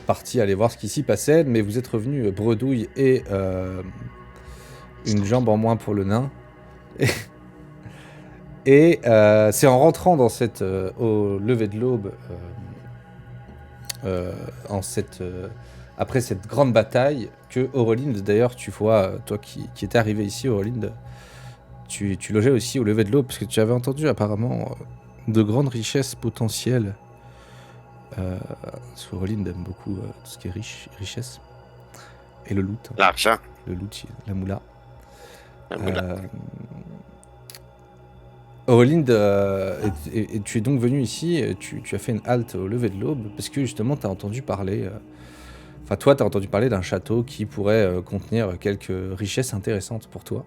parti aller voir ce qui s'y passait, mais vous êtes revenu bredouille et une jambe en moins pour le nain. Et c'est en rentrant dans au lever de l'aube, après cette grande bataille, que Aurelind, d'ailleurs, tu vois, toi qui étais arrivé ici, Aurelind, tu logeais aussi au lever de l'aube, parce que tu avais entendu apparemment de grandes richesses potentielles. Parce qu'Aurelind aime beaucoup tout ce qui est richesse. Et le loot. L'argent. Le loot, la moula. La moula. Aurelind, et tu es donc venu ici, tu as fait une halte au lever de l'aube, parce que justement, tu as entendu parler... Enfin, toi, tu as entendu parler d'un château qui pourrait contenir quelques richesses intéressantes pour toi.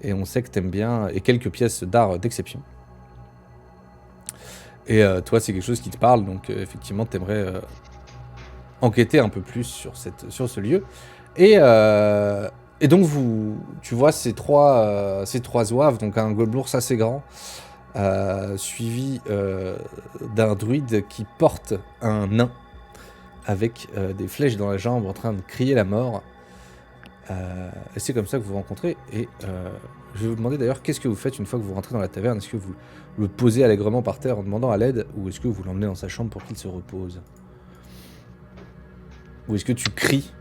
Et on sait que tu aimes bien... Et quelques pièces d'art d'exception. Et toi, c'est quelque chose qui te parle, donc effectivement, tu aimerais enquêter un peu plus sur ce lieu. Et donc, tu vois ces trois zouaves, donc un gobelours assez grand, suivi d'un druide qui porte un nain avec des flèches dans la jambe en train de crier la mort. Et c'est comme ça que vous vous rencontrez. Et je vais vous demander d'ailleurs, qu'est-ce que vous faites une fois que vous rentrez dans la taverne? Est-ce que vous le posez allègrement par terre en demandant à l'aide, ou est-ce que vous l'emmenez dans sa chambre pour qu'il se repose? Ou est-ce que tu cries,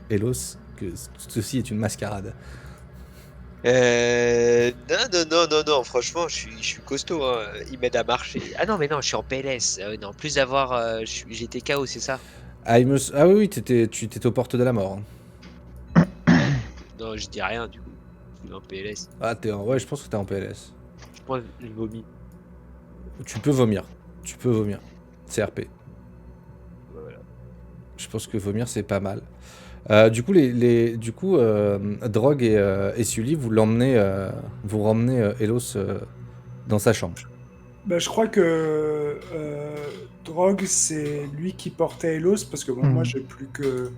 Elos, que ceci est une mascarade? Non, franchement, je suis costaud, hein. Il m'aide à marcher. Ah non, mais non, je suis en PLS. Non, plus d'avoir. J'étais KO, c'est ça? Ah oui, tu étais aux portes de la mort. Non, je dis rien, du coup. Je suis en PLS. Ah, ouais, je pense que t'es en PLS. Je pense que je vomis. Tu peux vomir. CRP. Voilà. Je pense que vomir, c'est pas mal. Du coup, Drogue et Sully, vous ramenez Elos dans sa chambre. Bah, je crois que Drogue, c'est lui qui portait Elos, parce que bon, moi, j'ai plus que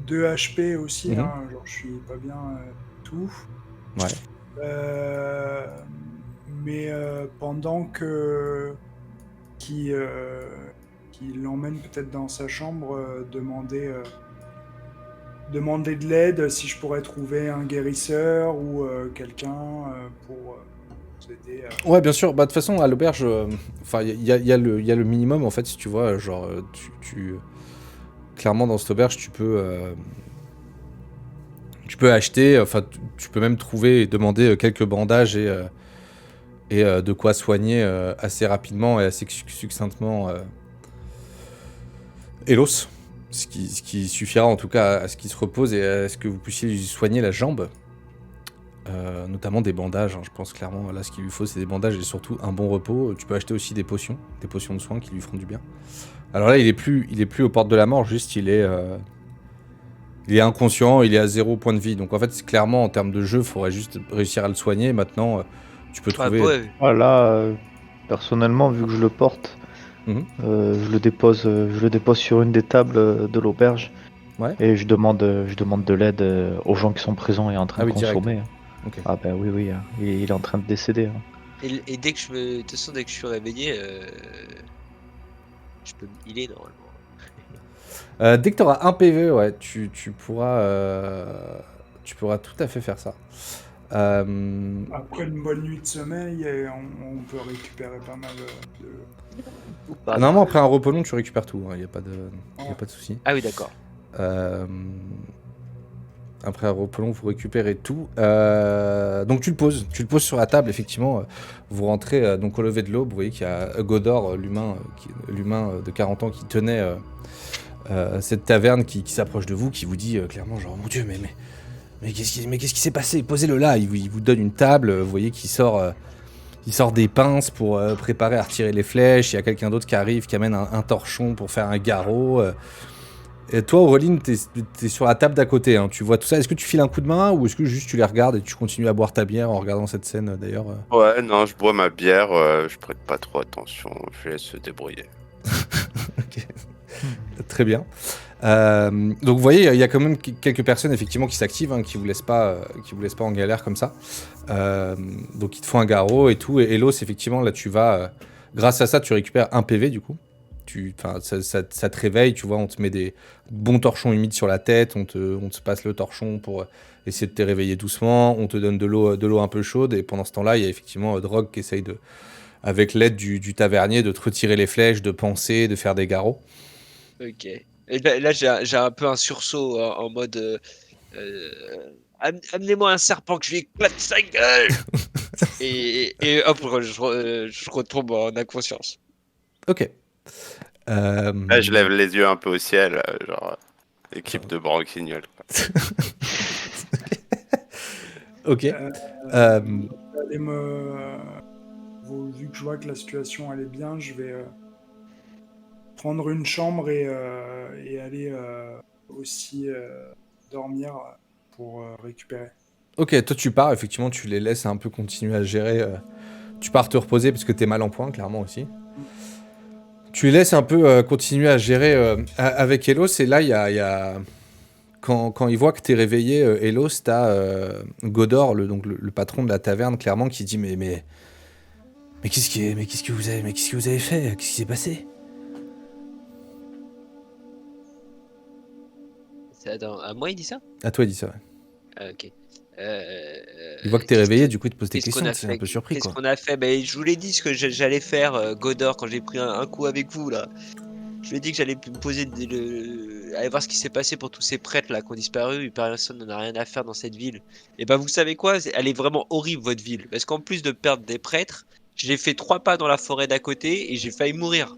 2 HP aussi, hein, genre je suis pas bien tout. Ouais. Mais pendant qu'il l'emmène peut-être dans sa chambre, demander de l'aide, si je pourrais trouver un guérisseur ou quelqu'un pour nous aider. Ouais, bien sûr. Bah, de toute façon, à l'auberge, il y a le minimum, en fait, si tu vois, genre, clairement, dans cette auberge, tu peux acheter, enfin, tu peux même trouver et demander quelques bandages et de quoi soigner assez rapidement et assez succinctement Elos. Ce qui suffira en tout cas à ce qu'il se repose et à ce que vous puissiez lui soigner la jambe. Notamment des bandages, hein, je pense clairement, là ce qu'il lui faut c'est des bandages et surtout un bon repos. Tu peux acheter aussi des potions de soins qui lui feront du bien. Alors là il est plus aux portes de la mort, juste il est inconscient, il est à 0 point de vie. Donc en fait, clairement, en termes de jeu, il faudrait juste réussir à le soigner. Maintenant, tu peux trouver... Voilà, personnellement, vu que je le porte, je le dépose sur une des tables de l'auberge. Ouais. Et je demande de l'aide aux gens qui sont présents et en train de consommer. Okay. Ah ben oui, il est en train de décéder. Hein. Et dès que de toute façon, dès que je suis réveillé, je peux me healer normalement. Dès que tu auras un PV, ouais, tu pourras tout à fait faire ça. Après une bonne nuit de sommeil, on peut récupérer pas mal de... Normalement, après un repos long, tu récupères tout, il n'y a pas de souci. Ah oui, d'accord. Après un repos long, vous récupérez tout. Donc tu le poses sur la table, effectivement. Vous rentrez donc au lever de l'aube, vous voyez qu'il y a Godor, l'humain de 40 ans qui tenait cette taverne qui s'approche de vous, qui vous dit clairement genre, mon Dieu, mais qu'est-ce qui s'est passé? Posez-le là. Il vous donne une table, vous voyez qu'il sort des pinces pour préparer à retirer les flèches. Il y a quelqu'un d'autre qui arrive, qui amène un torchon pour faire un garrot. Et toi, Aurelind, t'es sur la table d'à côté, hein. Tu vois tout ça. Est-ce que tu files un coup de main ou est-ce que juste tu les regardes et tu continues à boire ta bière en regardant cette scène d'ailleurs Ouais, non, je bois ma bière, je prête pas trop attention, je laisse se débrouiller. Ok. Très bien. Donc vous voyez, il y a quand même quelques personnes effectivement qui s'activent, hein, qui vous laissent pas en galère comme ça. Donc ils te font un garrot et tout. Et Elos, effectivement, là tu vas, grâce à ça, tu récupères un PV du coup. ça te réveille, tu vois, on te met des bons torchons humides sur la tête, on te passe le torchon pour essayer de te réveiller doucement, on te donne de l'eau un peu chaude, et pendant ce temps-là, il y a effectivement Drogue qui essaye avec l'aide du tavernier, de te retirer les flèches, de panser, de faire des garrots. Ok. Et là, j'ai un peu un sursaut en mode amenez-moi un serpent que je lui éclate sa gueule. et hop, je retombe en inconscience. Ok. Là, je lève les yeux un peu au ciel, genre équipe de branquignoles. Ok. Allez vu que je vois que la situation elle est bien, je vais prendre une chambre et aller aussi dormir pour récupérer. Ok, toi tu pars, effectivement, tu les laisses un peu continuer à gérer. Tu pars te reposer parce que t'es mal en point, clairement aussi. Tu les laisses un peu continuer à gérer avec Elos, et là, il y a... Quand il voit que t'es réveillé, Elos, t'as Godor, le patron de la taverne, clairement, qui dit mais qu'est-ce que vous avez fait? Qu'est-ce qui s'est passé? À moi, il dit ça? À toi, il dit ça, ouais. Ah, ok. Il voit que t'es réveillé, du coup, il te pose des questions, c'est un peu surpris, Qu'est-ce quoi. qu'on a fait? Ben, je vous l'ai dit ce que j'allais faire, Godor, quand j'ai pris un coup avec vous, là. Je lui ai dit que j'allais me poser aller voir ce qui s'est passé pour tous ces prêtres là qui ont disparu. Personne n'en a rien à faire dans cette ville. Et ben vous savez quoi? Elle est vraiment horrible votre ville. Parce qu'en plus de perdre des prêtres, j'ai fait 3 pas dans la forêt d'à côté et j'ai failli mourir.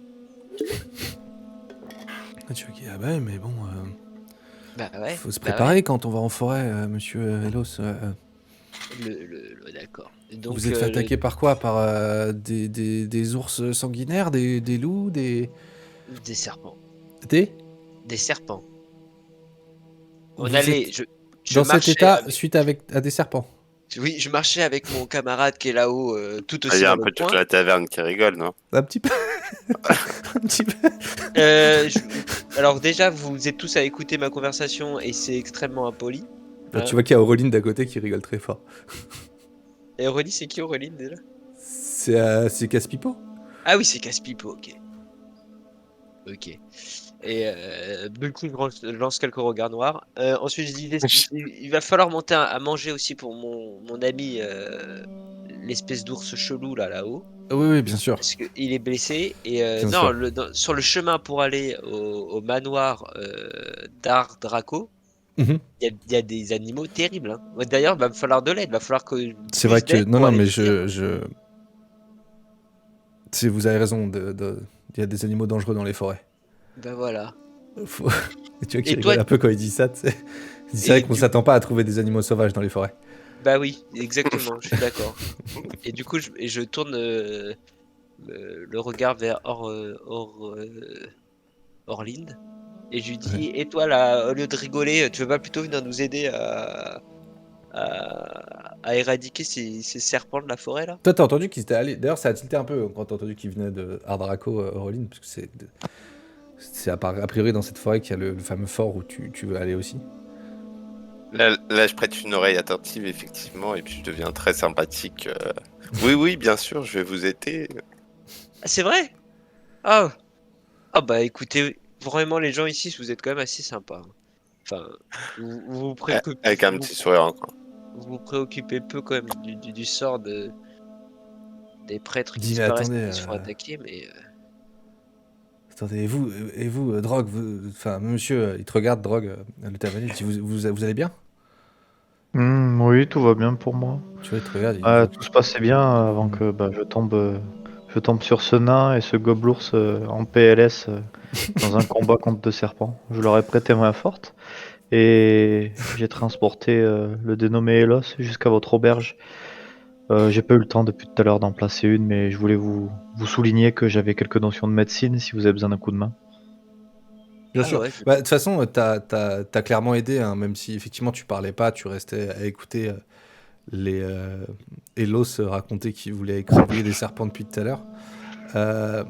Ah, tu vois ah bah mais bon, Bah ouais. faut se préparer quand on va en forêt, monsieur Elos. D'accord. Donc, Vous êtes fait attaquer par quoi? Par des ours sanguinaires, des loups, des serpents. Des serpents. On Vous allait. êtes Je dans cet marchais état suite à des serpents. Oui, je marchais avec mon camarade qui est là-haut, tout Il aussi y a dans un peu le toute coin. la taverne qui rigole, non? Un petit peu. Un petit peu. Alors déjà, vous êtes tous à écouter ma conversation et c'est extrêmement impoli. Bah, tu vois qu'il y a Aureline d'à côté qui rigole très fort. Et Aurélie, c'est qui Aurélie déjà? C'est Casse-Pipo. Ah oui, c'est Casse-Pipo, ok. Ok. Et du coup, je lance quelques regards noirs. Ensuite, je dis, il va falloir monter à manger aussi pour mon ami, l'espèce d'ours chelou là-haut. Oui, bien sûr. Parce qu'il est blessé. Et Bien non, sûr. sur le chemin pour aller au manoir d'Ar Draco, Mhm. il y a des animaux terribles. Hein. Ouais, d'ailleurs, il va me falloir de l'aide. Il va falloir que C'est vrai que pour non, aller mais venir. vous avez raison. Il y a des animaux dangereux dans les forêts. Ben voilà. Tu vois qu'il Et rigole toi, un peu quand il dit ça. Tu sais. C'est vrai et qu'on du s'attend pas à trouver des animaux sauvages dans les forêts. Bah oui, exactement, je suis d'accord. Et du coup, je tourne le regard vers Orlinde et je lui dis, Ouais. et toi là, au lieu de rigoler, tu veux pas plutôt venir nous aider à éradiquer ces serpents de la forêt là? Toi, t'as entendu qu'ils étaient allés. D'ailleurs, ça a tilté un peu quand t'as entendu qu'ils venaient de Ardraco, Aureline, parce que c'est a priori dans cette forêt qu'il y a le fameux fort où tu veux aller aussi. Là, je prête une oreille attentive, effectivement, et puis je deviens très sympathique. Oui, bien sûr, je vais vous aider. Ah, c'est vrai? Ah, ah bah écoutez, vraiment les gens ici, vous êtes quand même assez sympas. Hein. Enfin, vous préoccupez, Avec un petit sourire encore. vous vous préoccupez peu quand même du sort des prêtres qui Dis, mais disparaissent attendez, quand ils se font attaquer, mais attendez, et vous, Drogue, enfin, monsieur, il te regarde, Drogue, le tavernier, il dit, vous allez bien? Oui, tout va bien pour moi. Tu vois, il te regarde, il voit Tout se passait bien avant que je tombe sur ce nain et ce gobelours en PLS dans un combat contre 2 serpents. Je leur ai prêté main forte et j'ai transporté le dénommé Elos jusqu'à votre auberge. J'ai pas eu le temps depuis tout à l'heure d'en placer une, mais je voulais vous souligner que j'avais quelques notions de médecine si vous avez besoin d'un coup de main. Bien ah sûr. ouais, Bah, de toute façon, t'as clairement aidé, hein, même si effectivement tu parlais pas, tu restais à écouter les Elos raconter qu'ils voulaient écrabouiller des serpents depuis tout à l'heure. T'as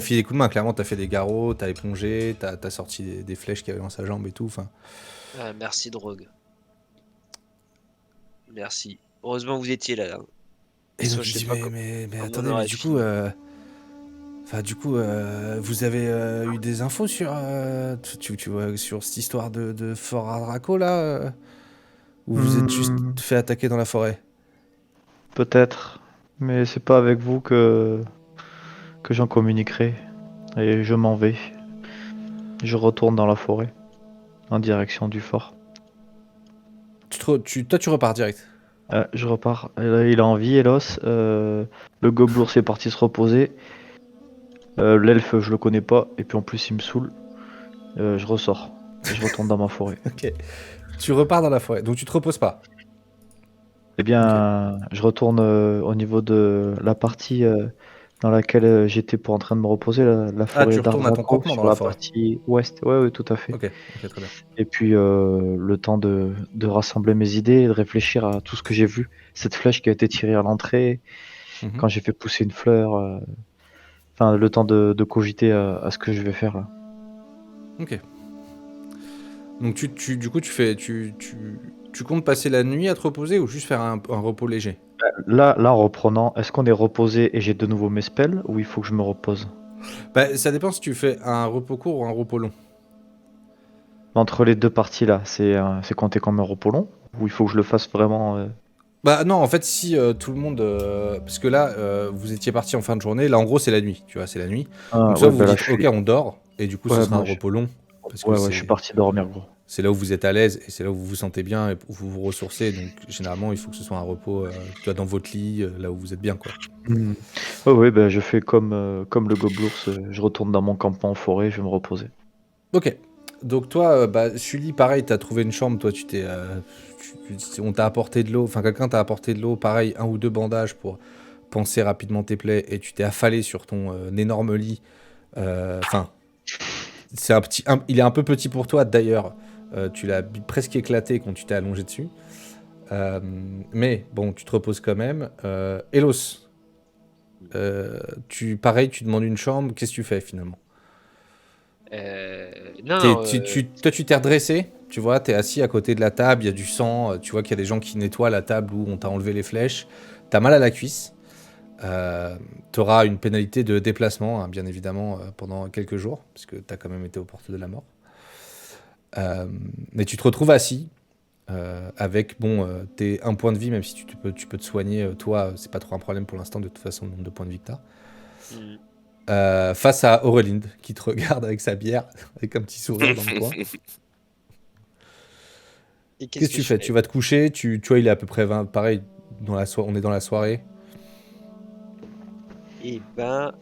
filé des coups de main, clairement, t'as fait des garrots, t'as épongé, t'as sorti des flèches qu'il y avait dans sa jambe et tout. merci Drogue. Merci. Heureusement que vous étiez là. Hein. Et donc Je il sais dit, pas mais comment attendez, on mais aurait du coup, fini. Enfin, du coup, vous avez eu des infos sur, tu vois, sur cette histoire de Fort Ardraco, là où vous êtes juste fait attaquer dans la forêt? Peut-être, mais c'est pas avec vous que j'en communiquerai. Et je m'en vais. Je retourne dans la forêt, en direction du fort. Toi, tu repars direct. Je repars. Et là, il a envie, Elos. Le gobelours est parti se reposer. L'elfe, je le connais pas. Et puis en plus, il me saoule. Je ressors. Et je retourne dans ma forêt. Ok. Tu repars dans la forêt, donc tu te reposes pas. Eh bien, je retourne au niveau de la partie dans laquelle j'étais pour en train de me reposer, la Ah, tu forêt retournes à ton d'Ardraco, campement dans sur la la forêt. partie ouest. Ouais, ouais, tout à fait. Ok, très bien. Et puis le temps de rassembler mes idées et de réfléchir à tout ce que j'ai vu. Cette flèche qui a été tirée à l'entrée, Mhm. quand j'ai fait pousser une fleur. Enfin, le temps de cogiter à ce que je vais faire là. Ok. Donc du coup, tu comptes passer la nuit à te reposer ou juste faire un repos léger? Là, en reprenant, est-ce qu'on est reposé et j'ai de nouveau mes spells ou il faut que je me repose? Bah, ça dépend si tu fais un repos court ou un repos long. Entre les deux parties là, c'est compté comme un repos long ou il faut que je le fasse vraiment Bah non, en fait, si tout le monde... parce que là, vous étiez parti en fin de journée, là, en gros, c'est la nuit, tu vois, c'est la nuit. Donc soit ouais, vous bah vous là, dites, ok, on dort, et du coup, ce ouais, sera un moi, repos long, parce que ouais, je suis parti dormir, gros. c'est là où vous êtes à l'aise, et c'est là où vous vous sentez bien, et où vous vous ressourcez, donc généralement, il faut que ce soit un repos, tu vois, dans votre lit, là où vous êtes bien, quoi. Ouais, bah, je fais comme le gobelours, je retourne dans mon campement en forêt, je vais me reposer. Ok. Donc toi, bah, Sully, pareil, t'as trouvé une chambre, toi, on t'a apporté de l'eau, enfin, quelqu'un t'a apporté de l'eau, pareil, 1 ou 2 bandages pour panser rapidement tes plaies, et tu t'es affalé sur ton énorme lit. Enfin, il est un peu petit pour toi d'ailleurs. Tu l'as presque éclaté quand tu t'es allongé dessus. Mais bon, tu te reposes quand même. Elos, pareil, tu demandes une chambre. Qu'est-ce que tu fais finalement? Non, Toi, tu t'es redressé. Tu vois, t'es assis à côté de la table. Il y a du sang. Tu vois qu'il y a des gens qui nettoient la table où on t'a enlevé les flèches. T'as mal à la cuisse. T'auras une pénalité de déplacement, hein, bien évidemment, pendant quelques jours, parce que t'as quand même été aux portes de la mort. Mais tu te retrouves assis avec tes 1 point de vie, même si tu peux te soigner, toi, c'est pas trop un problème pour l'instant, de toute façon, le nombre de points de vie que t'as. Face à Aurelind, qui te regarde avec sa bière, avec un petit sourire dans le coin. Et Qu'est-ce que tu fais? Tu vas te coucher, tu vois, il est à peu près 20, pareil, on est dans la soirée. Eh ben,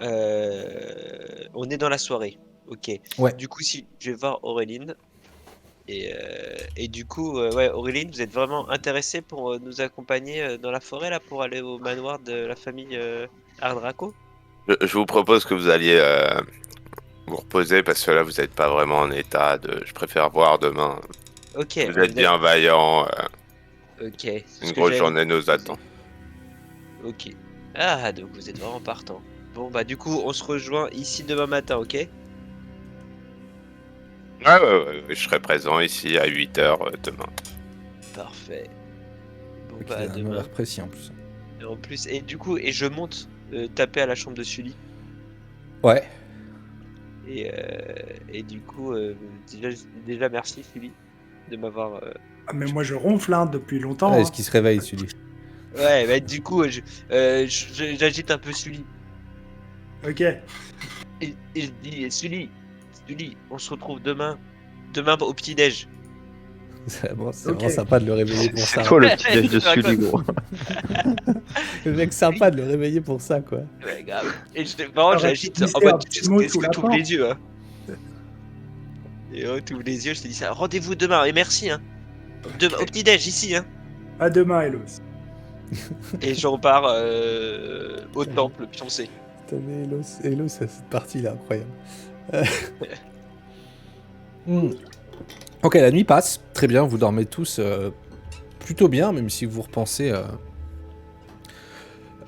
on est dans la soirée. Ok. Ouais. Du coup, si je vais voir Auréline. Et du coup, ouais, Auréline, vous êtes vraiment intéressée pour nous accompagner dans la forêt là pour aller au manoir de la famille Ardraco? Je vous propose que vous alliez vous reposer parce que là vous n'êtes pas vraiment en état de. Je préfère voir demain. Ok. Vous êtes bien vaillant. Ok. Une grosse journée nous attend. Ok. Ah, donc vous êtes vraiment partant. Bon, bah du coup, on se rejoint ici demain matin, ok? Ouais, je serai présent ici à 8h demain. Parfait. Bon, Ok, bah il a un demain. horaire précis en plus. Et en plus, et du coup, et je monte taper à la chambre de Sully. Ouais. Et du coup, déjà merci Sully de m'avoir. Ah, mais moi je ronfle hein, depuis longtemps. Ah, Hein. est-ce qu'il se réveille, celui? Ouais, bah du coup, j'agite un peu Sully. Ok. Et je dis, Sully, on se retrouve demain au petit-déj. C'est Ok. vraiment sympa de le réveiller pour ça. C'est toi le petit déj de Sully, gros. Le mec sympa de le réveiller pour ça, quoi. Ouais, grave. Et vraiment, j'agite en un mode, petit mot est-ce sous que la tu ouvres porte. les yeux, hein? Et tu ouvres les yeux, je te dis ça. Rendez-vous demain, et merci, hein. Demain, au petit-déj, ici, hein. À demain, Elos. Et je repars au temple pioncé. Putain, mais Elos, cette partie-là, incroyable. Ok, la nuit passe. Très bien, vous dormez tous plutôt bien, même si vous repensez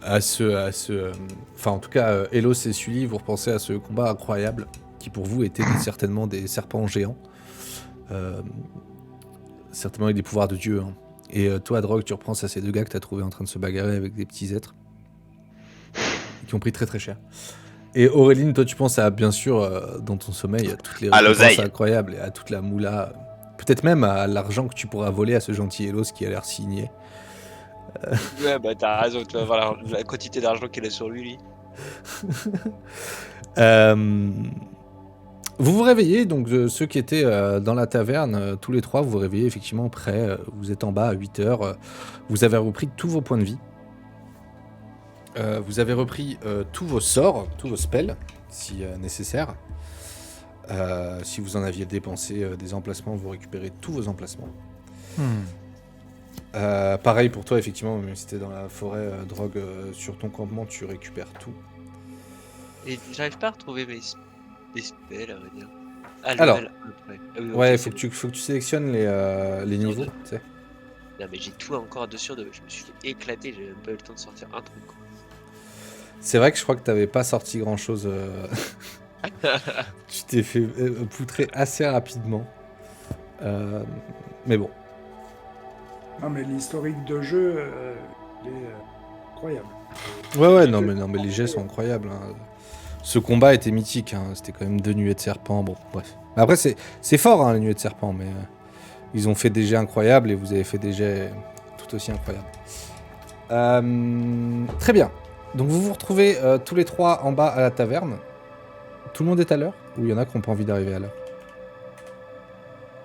enfin, en tout cas, Elos et Sully, vous repensez à ce combat incroyable qui, pour vous, était certainement des serpents géants. Certainement avec des pouvoirs de Dieu. Hein. Et toi, Drogue, tu repenses à ces 2 gars que t'as trouvés en train de se bagarrer avec des petits êtres qui ont pris très très cher. Et Auréline, toi, tu penses à, bien sûr, dans ton sommeil, à toutes les À récompenses l'oseille. incroyables et à toute la moula. Peut-être même à l'argent que tu pourras voler à ce gentil Elos qui a l'air signé. Ouais, bah t'as raison, tu vas voir la quantité d'argent qu'il a sur lui. Euh, Vous vous réveillez, donc ceux qui étaient dans la taverne, tous les trois, vous vous réveillez effectivement prêts. Vous êtes en bas à 8 heures. Vous avez repris tous vos points de vie. Vous avez repris tous vos sorts, tous vos spells, si nécessaire. Si vous en aviez dépensé des emplacements, vous récupérez tous vos emplacements. Pareil pour toi, effectivement, même si t'es dans la forêt, drogue, sur ton campement, tu récupères tout. Et j'arrive pas à retrouver mes spells, à vrai dire. Ah, Alors, level 1 après. Ah oui, ok, Ouais, c'est faut que tu sélectionnes les Sur niveaux, deux. tu sais. Non, mais j'ai tout encore 2 sur 2. Je me suis éclaté, j'ai même pas eu le temps de sortir un truc. Quoi. C'est vrai que je crois que t'avais pas sorti grand chose. Tu t'es fait poutrer assez rapidement. Mais bon. Non, mais l'historique de jeu, il est incroyable. Ouais, non, mais les jets sont incroyables. Hein. Ce combat était mythique. Hein. C'était quand même 2 nuées de serpent. Bon, bref. Après, c'est fort, hein, les nuées de serpent, mais ils ont fait des jets incroyables et vous avez fait des jets tout aussi incroyables. Très bien. Donc vous vous retrouvez tous les trois en bas à la taverne. Tout le monde est à l'heure? Ou il y en a qui n'ont pas envie d'arriver à l'heure?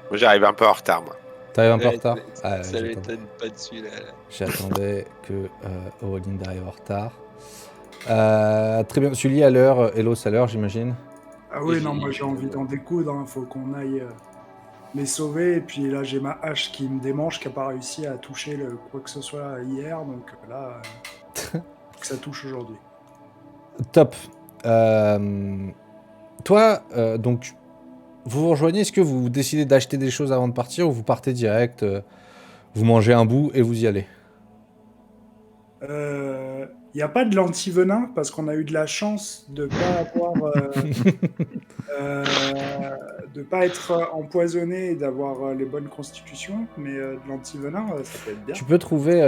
Moi, j'arrive un peu en retard, moi. T'arrives un peu en Ouais, retard? ça J'attendais. m'étonne pas dessus là. J'attendais que Auréline arrive en retard. Très bien. Sully à l'heure, Elos à l'heure, j'imagine. Ah oui, Oui, non, moi j'ai envie d'en découdre, hein. Faut qu'on aille les sauver. Et puis là, j'ai ma hache qui me démange, qui n'a pas réussi à toucher quoi que ce soit hier. Donc là, faut que ça touche aujourd'hui. Top. Toi, donc, vous vous rejoignez. Est-ce que vous décidez d'acheter des choses avant de partir ou vous partez direct, vous mangez un bout et vous y allez? Il n'y a pas de l'anti-venin parce qu'on a eu de la chance de pas avoir, de pas être empoisonné et d'avoir les bonnes constitutions. Mais de l'anti-venin, ça peut être bien. Tu peux trouver.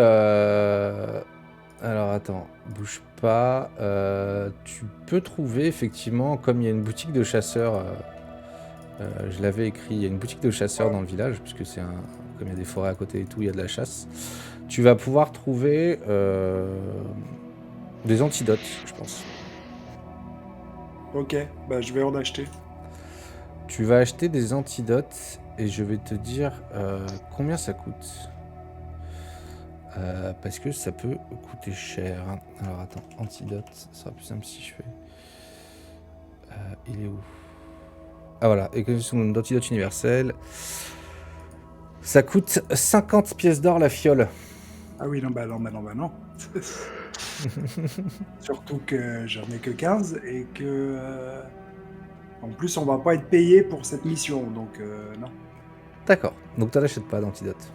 Alors attends, bouge pas. Tu peux trouver effectivement, comme il y a une boutique de chasseurs. Je l'avais écrit, il y a une boutique de chasseurs dans le village, puisque c'est un. Comme il y a des forêts à côté et tout, il y a de la chasse. Tu vas pouvoir trouver des antidotes, je pense. Ok, bah je vais en acheter. Tu vas acheter des antidotes et je vais te dire combien ça coûte. Parce que ça peut coûter cher. Alors attends, antidote, ça sera plus simple si je fais. Il est où? Ah voilà, économie d'antidote universel. Ça coûte 50 pièces d'or la fiole. Ah oui, non, bah non, bah non, bah non. Surtout que j'en ai que 15 et que. En plus, on va pas être payé pour cette mission, donc non. D'accord, donc t'en achètes pas d'antidote.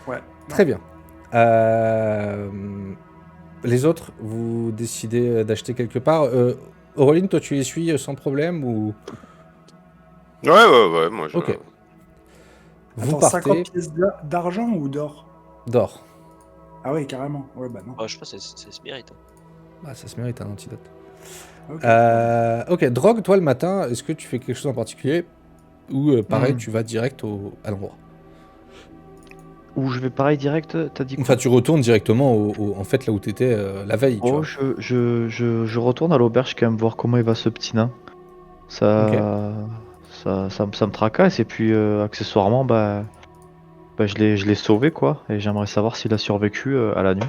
Ouais. Très bien. Les autres, vous décidez d'acheter quelque part. Auréline, toi tu les suis sans problème ou... Ouais, moi je... Ok. Vous Attends, partez 50 pièces d'argent ou d'or? d'or. Ah oui, carrément. Ouais, bah non. Oh, je pense que ça se mérite. Hein. Ah, ça se mérite un antidote. Ok. Ok, drogue, toi le matin, est-ce que tu fais quelque chose en particulier? Ou pareil, Hmm. tu vas direct à l'endroit? Ou je vais pareil direct, t'as dit quoi? Enfin, tu retournes directement en fait là où t'étais la veille, tu Oh, vois. je retourne à l'auberge quand même voir comment il va ce petit nain. Ça, ça me tracasse et puis accessoirement, bah je l'ai sauvé quoi. Et j'aimerais savoir s'il a survécu à la nuit.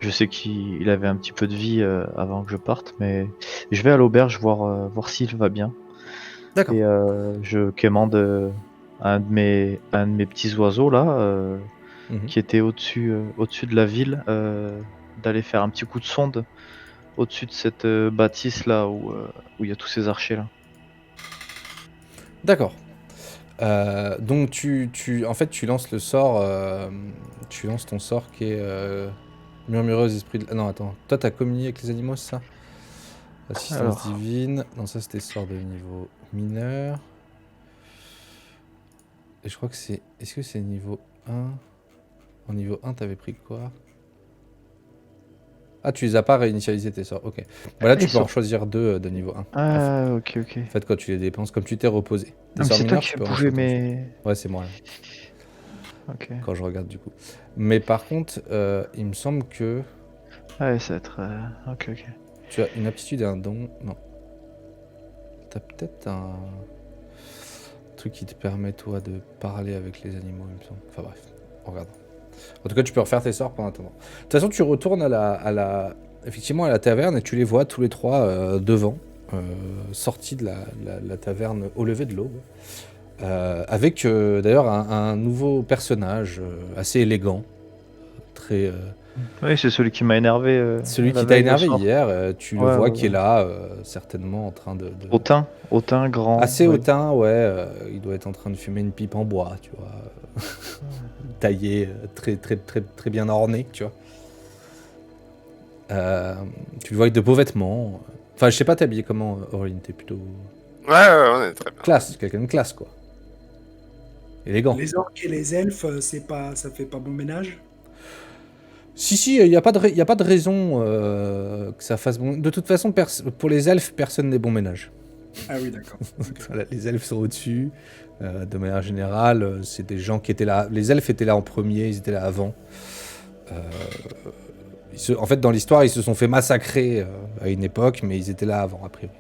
Je sais qu'il avait un petit peu de vie avant que je parte, mais je vais à l'auberge voir s'il va bien. D'accord. Et je quémande un de mes petits oiseaux là, Mhm. qui était au-dessus de la ville, d'aller faire un petit coup de sonde au-dessus de cette bâtisse là où il y a tous ces archers là. D'accord. Donc en fait, tu lances le sort, tu lances ton sort qui est murmureuse esprit de... Ah non, attends. Toi, t'as communié avec les animaux, c'est ça? Assistance Alors. divine. Non, ça, c'était sort de niveau mineur. Et je crois que c'est... Est-ce que c'est niveau 1? En niveau 1, t'avais pris quoi? Ah, tu les as pas réinitialisés tes sorts, ok. Voilà, tu Ils peux en sont- choisir 2 de niveau 1. Ah, ok, ok. En fait, quand tu les dépenses, comme tu t'es reposé. Tes Ah, mais sorts c'est toi mineurs, qui tu fais peux en bouger choisir autre chose. mes. Ouais, c'est moi, là, Ok. quand je regarde du coup. Mais par contre, il me semble que Ouais, ça va être. Ok, ok. tu as une aptitude et un don. Non. T'as peut-être un truc qui te permet, toi, de parler avec les animaux, il me semble. Enfin bref, on regarde. En tout cas, tu peux refaire tes sorts pendant attendant. De toute façon, tu retournes effectivement à la taverne et tu les vois tous les trois devant, sortis de la taverne au lever de l'aube. Avec d'ailleurs un nouveau personnage assez élégant, très Oui, c'est celui qui m'a énervé. celui la qui t'a veille le énervé soir. hier. Tu le Ouais, vois ouais, qui est ouais. là, certainement en train de... Hautain, grand. Assez ouais. hautain, ouais. Il doit être en train de fumer une pipe en bois, tu vois, taillé, très très très très bien orné, tu vois. Tu le vois avec de beaux vêtements. Enfin, je sais pas t'habiller comment, Auréline, t'es plutôt Ouais, on est très bien. classe, quelqu'un de classe, quoi. Élégant. Les orques et les elfes, ça fait pas bon ménage. Si, il n'y a, y a pas de raison que ça fasse bon. De toute façon, pour les elfes, personne n'est bon ménage. Ah oui, d'accord. Ok. Voilà, les elfes sont au-dessus. De manière générale, c'est des gens qui étaient là. Les elfes étaient là en premier, ils étaient là avant. En fait, dans l'histoire, ils se sont fait massacrer à une époque, mais ils étaient là avant, a priori.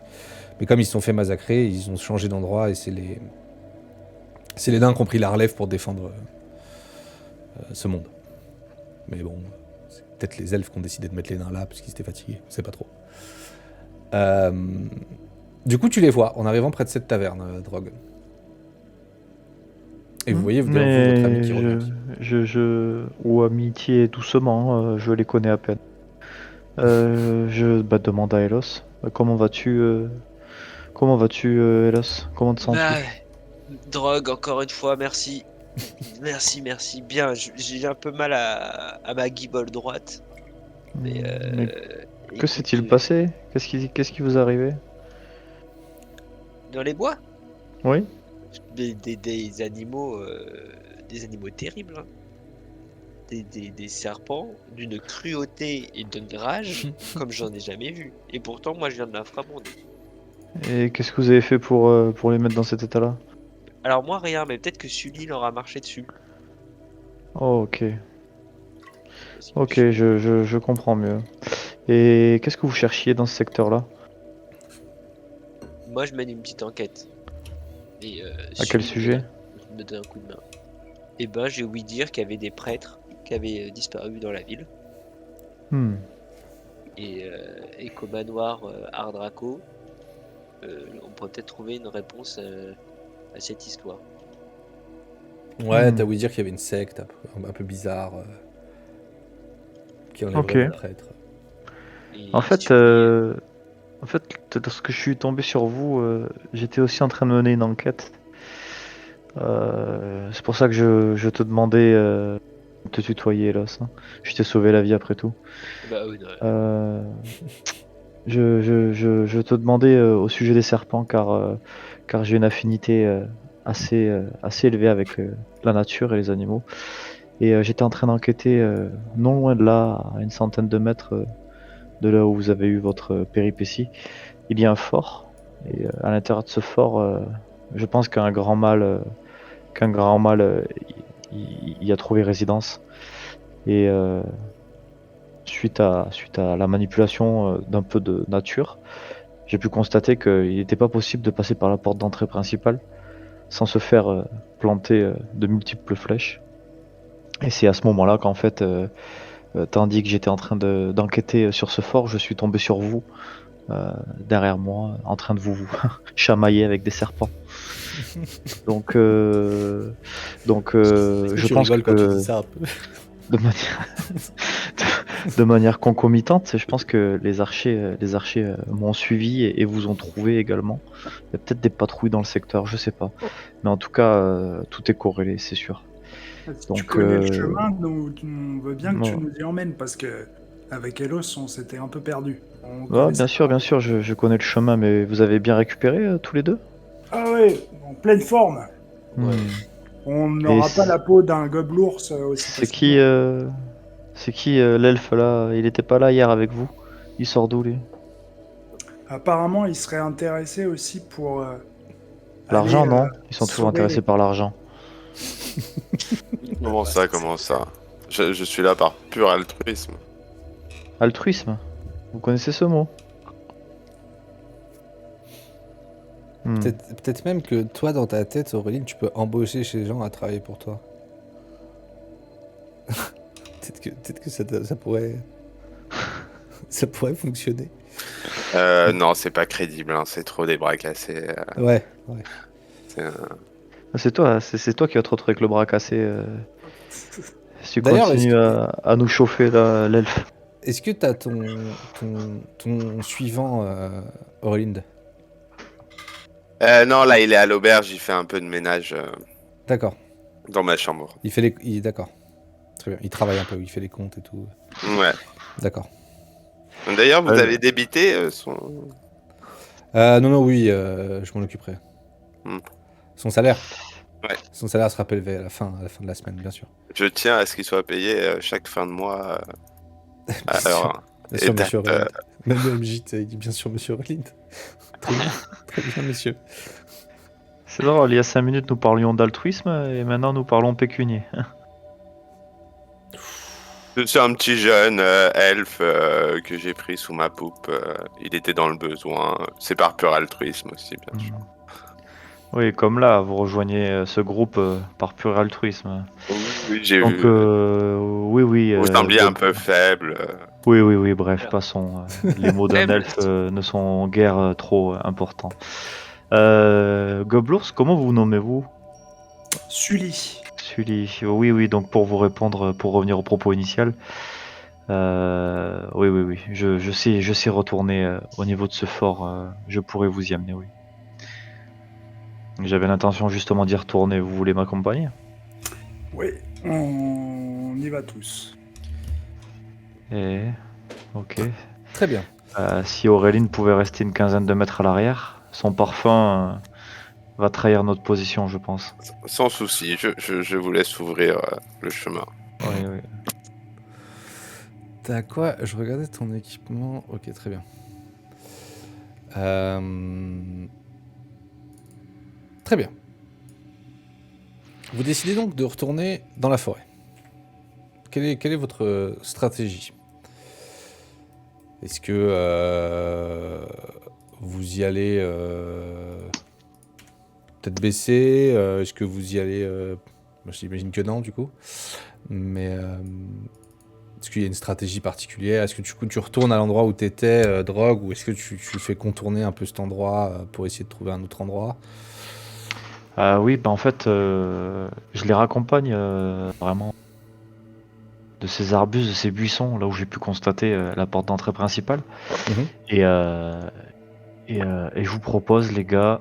Mais comme ils se sont fait massacrer, ils ont changé d'endroit et c'est les nains qui ont pris la relève pour défendre ce monde. Mais bon, c'est peut-être les elfes qui ont décidé de mettre les nains là parce qu'ils étaient fatigués, je sais pas trop. Du coup, tu les vois en arrivant près de cette taverne, Drogue. Et vous voyez derrière vous votre ami qui revient. Ou amitié doucement, je les connais à peine. Je demande à Elos. Comment vas-tu Elos? Comment te sens-tu? Bah, drogue, encore une fois, merci. Merci, bien. J'ai un peu mal à ma guibole droite. Mais, Mais que écoute, s'est-il passé? Qu'est-ce qui vous est arrivé? dans les bois? Oui? Des animaux terribles, hein. Des serpents d'une cruauté et d'une rage comme j'en ai jamais vu. Et pourtant, moi, je viens de l'inframonde. Et qu'est-ce que vous avez fait pour les mettre dans cet état-là? Alors moi, rien, mais peut-être que Sully leur a marché dessus. Oh, ok. Parce Ok, que je comprends mieux. Et qu'est-ce que vous cherchiez dans ce secteur-là? moi, je mène une petite enquête. Et, À quel Sully sujet? me donne un coup de main. Et ben, j'ai ouï dire qu'il y avait des prêtres qui avaient disparu dans la ville. Hmm. Et qu'au manoir Ardraco, on pourrait peut-être trouver une réponse à cette histoire. Ouais, Hmm. t'as ouï dire qu'il y avait une secte un peu bizarre qui enlèverait Ok. les prêtres. Et En fait, Sully, lorsque je suis tombé sur vous, j'étais aussi en train de mener une enquête. C'est pour ça que je te demandais de te tutoyer, Elos, hein. Je t'ai sauvé la vie après tout. bah oui, non, Euh, je te demandais au sujet des serpents car j'ai une affinité assez élevée avec la nature et les animaux. Et j'étais en train d'enquêter non loin de là, à une centaine de mètres de là où vous avez eu votre péripétie. Il y a un fort. Et à l'intérieur de ce fort, je pense qu'un grand mâle y a trouvé résidence. Et suite à la manipulation d'un peu de nature, j'ai pu constater qu'il n'était pas possible de passer par la porte d'entrée principale sans se faire planter de multiples flèches. Et c'est à ce moment-là qu'en fait, tandis que j'étais en train d'enquêter sur ce fort, je suis tombé sur vous, derrière moi, en train de vous chamailler avec des serpents. Donc, je pense rigole quand tu que dis ça un peu. de manière, de manière concomitante, je pense que les archers m'ont suivi et vous ont trouvé également. Il y a peut-être des patrouilles dans le secteur, je sais pas. Mais en tout cas, tout est corrélé, c'est sûr. Si tu Donc, connais le chemin, on veut bien que tu ouais. nous y emmènes parce que avec Elos, on s'était un peu perdu. Ouais, bien sûr, je connais le chemin, mais vous avez bien récupéré tous les deux? Ah ouais, en pleine forme. Ouais. Hmm. On n'aura pas la peau d'un gobelours aussi C'est qui, C'est qui l'elfe là? Il était pas là hier avec vous? Il sort d'où lui? Apparemment, il serait intéressé aussi pour L'argent, aller, non? Ils sont toujours sauver intéressés les- par l'argent. Comment ça, comment ça? Je suis là par pur altruisme. Altruisme? Vous connaissez ce mot? Hmm. Peut-être même que toi, dans ta tête, Aurélie, tu peux embaucher chez les gens à travailler pour toi. peut-être que ça pourrait... ça pourrait fonctionner. Non, c'est pas crédible, hein, c'est trop des bras cassés. Ouais. C'est, C'est toi qui vas te retrouver avec le bras cassé si tu D'ailleurs, continues à nous chauffer là, l'elfe. Est-ce que t'as ton suivant, Aurélinde? Non, là, il est à l'auberge, il fait un peu de ménage D'accord. dans ma chambre. D'accord. Très bien. Il travaille un peu, il fait les comptes et tout. Ouais. D'accord. D'ailleurs, vous avez débité son... Non, oui, je m'en occuperai. Hmm. Son salaire. Ouais. Son salaire sera prélevé à la fin de la semaine, bien sûr. Je tiens à ce qu'il soit payé chaque fin de mois. Bien sûr, bien sûr, et monsieur date, Aurélinde. Même le MJ, il dit bien sûr, monsieur Aurélinde. Très bien, monsieur. C'est drôle, il y a 5 minutes nous parlions d'altruisme et maintenant nous parlons pécunier. Je suis un petit jeune elfe que j'ai pris sous ma poupe. Il était dans le besoin. C'est par pur altruisme aussi, bien sûr. Oui, comme là, vous rejoignez ce groupe par pur altruisme. Oui, j'ai Donc, vu. oui. Vous sembliez un peu faible. Oui, bref, passons. Les mots d'un elfe ne sont guère trop importants. Goblours, comment vous nommez-vous? Sully. Sully. Oui, donc pour vous répondre, pour revenir au propos initial, oui, je sais retourner au niveau de ce fort, je pourrais vous y amener, oui. J'avais l'intention justement d'y retourner, vous voulez m'accompagner? Oui, on y va tous. Ok. Très bien. Si Auréline pouvait rester une quinzaine de mètres à l'arrière, son parfum va trahir notre position, je pense. Sans souci, je vous laisse ouvrir le chemin. Oui. T'as quoi? Je regardais ton équipement. Ok, très bien. Très bien. Vous décidez donc de retourner dans la forêt. Quelle est votre stratégie? Est-ce que vous y allez tête baissée? Est-ce que vous y allez... moi, j'imagine que non, du coup. Mais est-ce qu'il y a une stratégie particulière? Est-ce que tu retournes à l'endroit où tu étais, Drogue, ou est-ce que tu fais contourner un peu cet endroit pour essayer de trouver un autre endroit? Oui, en fait, je les raccompagne vraiment de ces arbustes, de ces buissons, là où j'ai pu constater la porte d'entrée principale. Et je vous propose, les gars,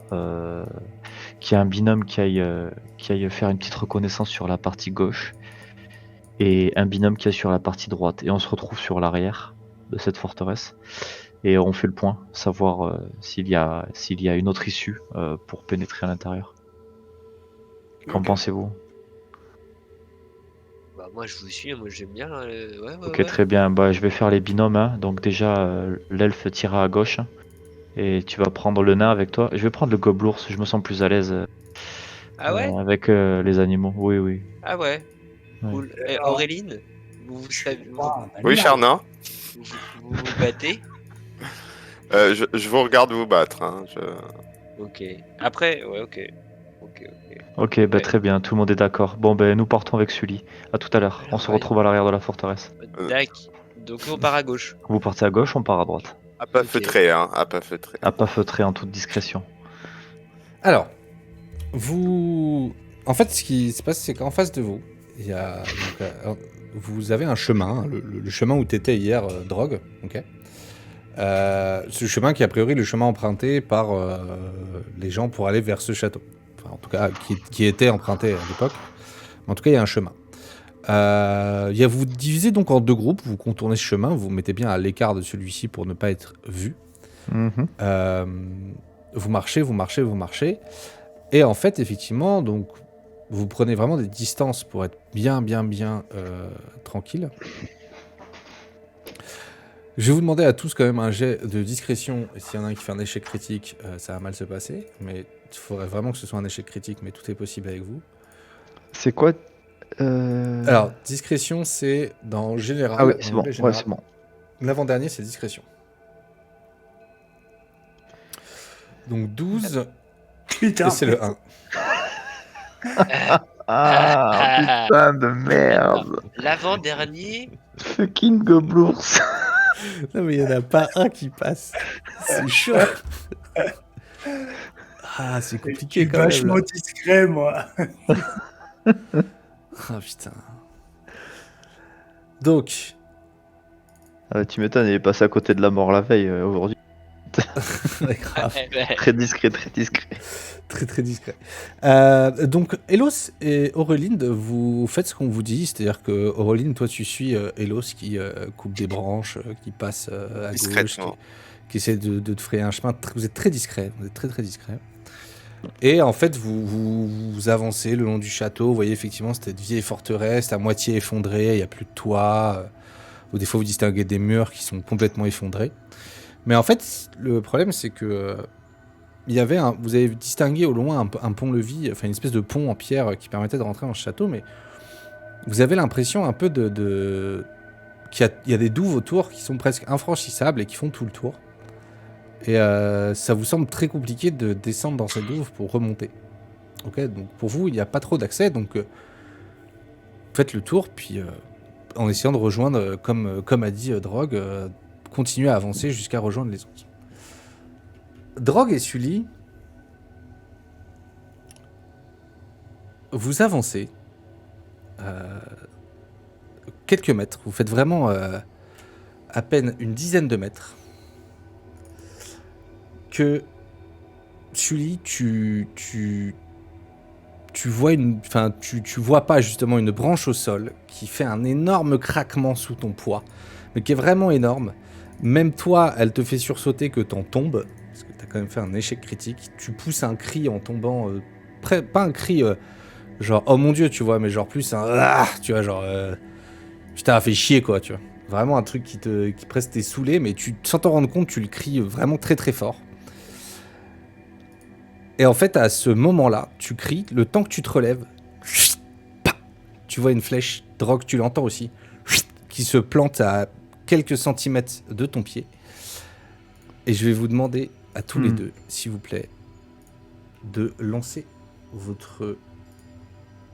qu'il y ait un binôme qui aille faire une petite reconnaissance sur la partie gauche et un binôme qui est sur la partie droite. Et on se retrouve sur l'arrière de cette forteresse et on fait le point, savoir s'il y a une autre issue pour pénétrer à l'intérieur. Qu'en pensez-vous? Bah, moi, je vous suis, moi j'aime bien. Ouais. Ok, très bien. Bah, je vais faire les binômes, hein. Donc déjà, l'elfe tira à gauche et tu vas prendre le nain avec toi. Je vais prendre le gobelours, je me sens plus à l'aise Ah ouais? avec les animaux. Oui. Ah ouais. Ouais. Cool. Et Auréline, vous Oui, Charnin, vous battez? je vous regarde vous battre. Hein, Ok. Après, ouais, ok. Ok, bah très bien, tout le monde est d'accord. Bon, ben nous partons avec Sully. À tout à l'heure. On se retrouve à l'arrière de la forteresse. Tac. Donc nous on part à gauche. Vous partez à gauche, on part à droite. À pas Ok. feutrer, hein, à pas feutrer. À pas feutrer en toute discrétion. Alors, en fait, ce qui se passe, c'est qu'en face de vous, il y a... donc, vous avez un chemin, hein, le chemin où tu étais hier, Drogue, ok. Ce chemin qui est a priori le chemin emprunté par les gens pour aller vers ce château. Enfin, en tout cas, qui était emprunté à l'époque. En tout cas, il y a un chemin. Vous divisez donc en deux groupes, vous contournez ce chemin, vous vous mettez bien à l'écart de celui-ci pour ne pas être vu. Vous marchez. Et en fait, effectivement, donc, vous prenez vraiment des distances pour être bien tranquille. Je vais vous demander à tous quand même un jet de discrétion. Et s'il y en a un qui fait un échec critique, ça va mal se passer. Mais il faudrait vraiment que ce soit un échec critique, mais tout est possible avec vous. C'est quoi Alors, discrétion, c'est dans général. Ah oui, dans c'est bon. l'onglet Ouais, général. c'est bon. L'avant-dernier, c'est discrétion. Donc 12, Putain. et c'est le 1. Ah, putain de merde. L'avant-dernier. Fucking Goblours. Non, mais il n'y en a pas un qui passe. C'est chaud. Ah, c'est Je compliqué suis quand même. vachement Là. discret, moi. Ah putain. Donc, Ah, tu m'étonnes, il est passé à côté de la mort la veille aujourd'hui. grave. Très discret, très discret. Très très discret. Donc Elos et Aurélinde, vous faites ce qu'on vous dit, c'est-à-dire que Aurélinde, toi tu suis Elos qui coupe des branches, qui passe à gauche, Discrètement. qui essaie de te frayer un chemin. Vous êtes très discret, vous êtes très très discret. Et en fait, vous avancez le long du château, vous voyez effectivement cette vieille forteresse à moitié effondrée, il n'y a plus de toit, ou des fois vous distinguez des murs qui sont complètement effondrés. Mais en fait, le problème c'est que il y avait vous avez distingué au loin un pont-levis, enfin une espèce de pont en pierre qui permettait de rentrer dans ce château, mais vous avez l'impression un peu qu'il y a des douves autour qui sont presque infranchissables et qui font tout le tour. Et ça vous semble très compliqué de descendre dans cette douve pour remonter. Ok, donc pour vous, il n'y a pas trop d'accès, donc faites le tour, puis en essayant de rejoindre, comme a dit Drogue, continuez à avancer jusqu'à rejoindre les autres. Drogue et Sully, vous avancez quelques mètres, vous faites vraiment à peine une dizaine de mètres, que Sully, tu vois tu vois pas justement une branche au sol qui fait un énorme craquement sous ton poids, mais qui est vraiment énorme. Même toi, elle te fait sursauter que t'en tombes, parce que t'as quand même fait un échec critique. Tu pousses un cri en tombant, pas un cri genre oh mon dieu, tu vois, mais genre plus un ah, tu vois, genre putain, fait chier quoi, tu vois. Vraiment un truc qui presque t'est saoulé, mais sans t'en rendre compte, tu le cries vraiment très très fort. Et en fait, à ce moment-là, tu cries, le temps que tu te relèves, tu vois une flèche, Drogue, tu l'entends aussi, qui se plante à quelques centimètres de ton pied. Et je vais vous demander à tous les deux, s'il vous plaît, de lancer votre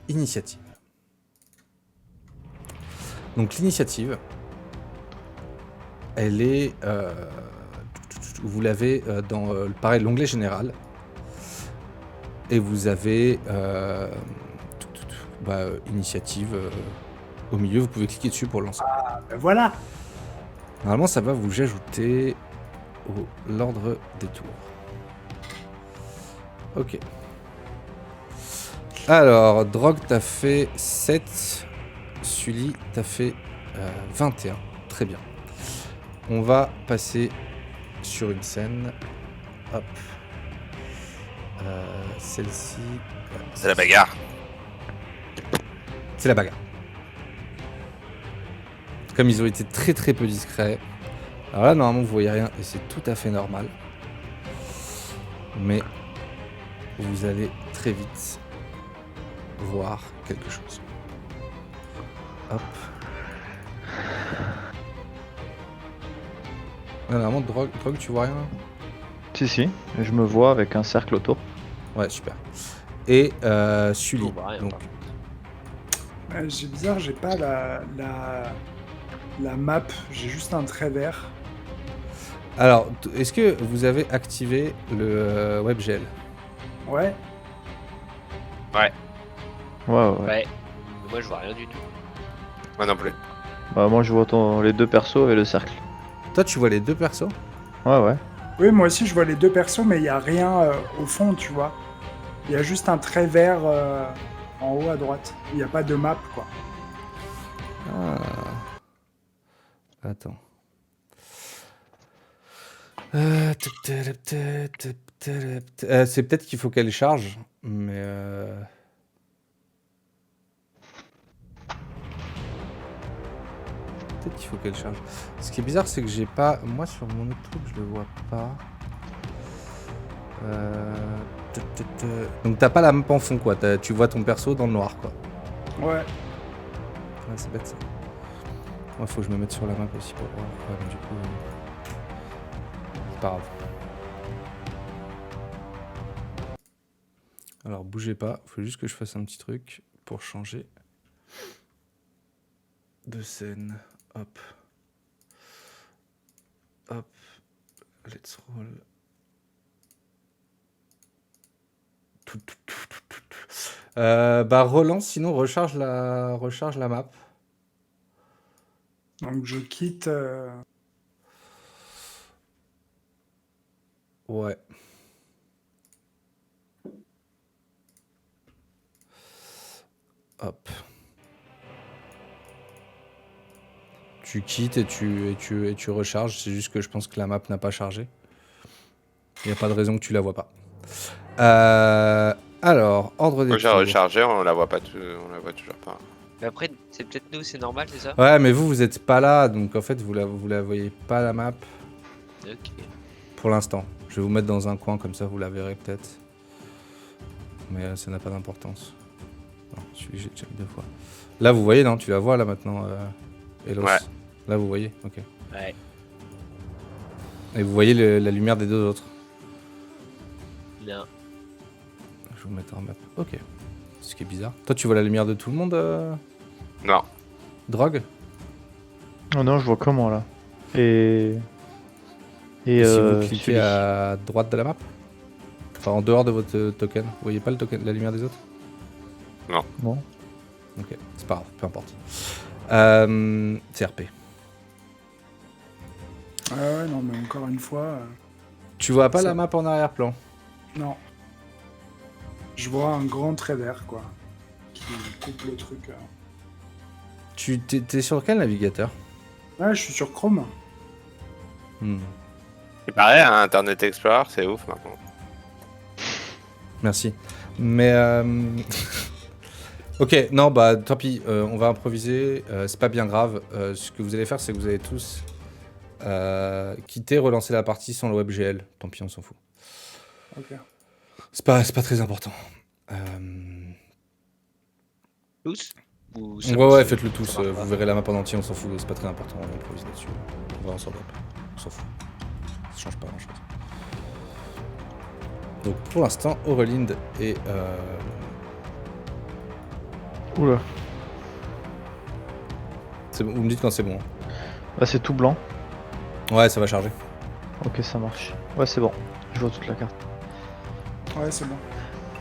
initiative. Donc l'initiative, elle est... vous l'avez dans pareil, l'onglet général. Et vous avez initiative au milieu, vous pouvez cliquer dessus pour le lancer. Ah, ben voilà. Normalement, ça va vous ajouter l'ordre des tours. Ok. Alors, Drogue, t'as fait 7. Sully, t'as fait 21. Très bien. On va passer sur une scène. Hop. Celle-ci. C'est la bagarre. C'est la bagarre. Comme ils ont été très très peu discrets. Alors là, normalement, vous voyez rien et c'est tout à fait normal. Mais vous allez très vite voir quelque chose. Hop. Là, normalement, drogue, tu vois rien? Si, je me vois avec un cercle autour. Ouais, super. Et Sully. On voit rien, Donc, par C'est bizarre, j'ai pas la map, j'ai juste un trait vert. alors, est-ce que vous avez activé le WebGL? Ouais. Ouais. Ouais. Moi, je vois rien du tout. Moi non plus. Bah, moi, je vois les deux persos et le cercle. Toi, tu vois les deux persos? Ouais. Oui, moi aussi, je vois les deux persos, mais il y a rien au fond, tu vois. Il y a juste un trait vert en haut à droite. Il n'y a pas de map, quoi. Ah. Attends. C'est peut-être qu'il faut qu'elle charge, mais peut-être qu'il faut qu'elle charge. Ce qui est bizarre, c'est que j'ai pas... Moi, sur mon autre truc, je le vois pas. Donc t'as pas la map en fond, quoi. Tu vois ton perso dans le noir, quoi. Ouais. Ouais, c'est bête, ça. Moi, faut que je me mette sur la map aussi pour voir. Ouais, mais du coup... C'est pas grave. Alors, bougez pas. Faut juste que je fasse un petit truc pour changer de scène. Hop. Hop. Let's roll. Bah relance, sinon recharge la map. Donc je quitte. Ouais. Hop. Tu quittes et tu recharges. C'est juste que je pense que la map n'a pas chargé. Il n'y a pas de raison que tu la vois pas. Alors, ordre des Quand j'ai tours. rechargé, on la voit toujours pas. Mais après, c'est peut-être nous, c'est normal, c'est ça? Ouais, mais vous êtes pas là, donc en fait, vous la voyez pas la map Ok. pour l'instant. Je vais vous mettre dans un coin, comme ça vous la verrez peut-être. Mais ça n'a pas d'importance. Non, j'ai déjà mis 2 fois. Là, vous voyez, non? Tu la vois là maintenant, Elos? Ouais. Là, vous voyez? Ok. Ouais. Et vous voyez la lumière des 2 autres? Non. Je vais vous mettre en map. Ok. Ce qui est bizarre. Toi, tu vois la lumière de tout le monde, Non. Drogue? Oh non, je vois comment là. Et Et si vous cliquez celui- à droite de la map? Enfin, en dehors de votre token. Vous voyez pas le token, la lumière des autres? Non. Ok, c'est pas grave, peu importe. CRP. Ouais, non, mais encore une fois, Tu vois pas Ça- la map en arrière-plan? non. Je vois un grand trait vert, quoi, qui coupe le truc. T'es sur quel navigateur? Ouais, je suis sur Chrome. Hmm. Il paraît, hein, Internet Explorer, c'est ouf maintenant. Merci. Mais ok, non, bah tant pis, on va improviser, c'est pas bien grave. Ce que vous allez faire, c'est que vous allez tous quitter, relancer la partie sans le WebGL. Tant pis, on s'en fout. Ok. C'est pas très important. Tous? Ou Ouais, faites-le tous, ça marche vous pas. verrez la map en entier, on s'en fout, c'est pas très important, on improvise là-dessus. On va ensemble, on s'en fout. Ça change pas grand-chose. Donc pour l'instant, Aurelind et... Oula. c'est bon, vous me dites quand c'est bon. Bah c'est tout blanc. Ouais, ça va charger. Ok, ça marche. Ouais, c'est bon. Je vois toute la carte. Ouais, c'est bon.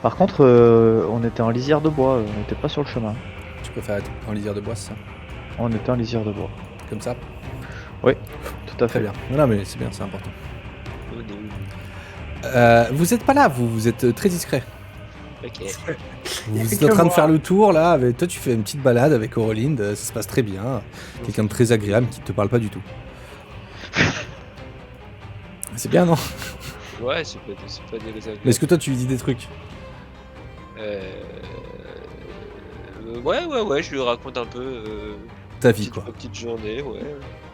Par contre, on était en lisière de bois, on n'était pas sur le chemin. Tu préfères être en lisière de bois, c'est ça? On était en lisière de bois. Comme ça? Oui, tout à Très fait. bien. Non, mais c'est bien, c'est important. On est où? Vous êtes pas là, vous êtes très discret. Ok. Vous êtes en train de faire le tour là, avec toi tu fais une petite balade avec Aurelind, ça se passe très bien. Quelqu'un de très agréable qui te parle pas du tout. C'est bien, non? Ouais, c'est pas désagréable. Mais est-ce que toi tu lui dis des trucs? Ouais, je lui raconte un peu Ta vie, quoi. ma petite journée, ouais.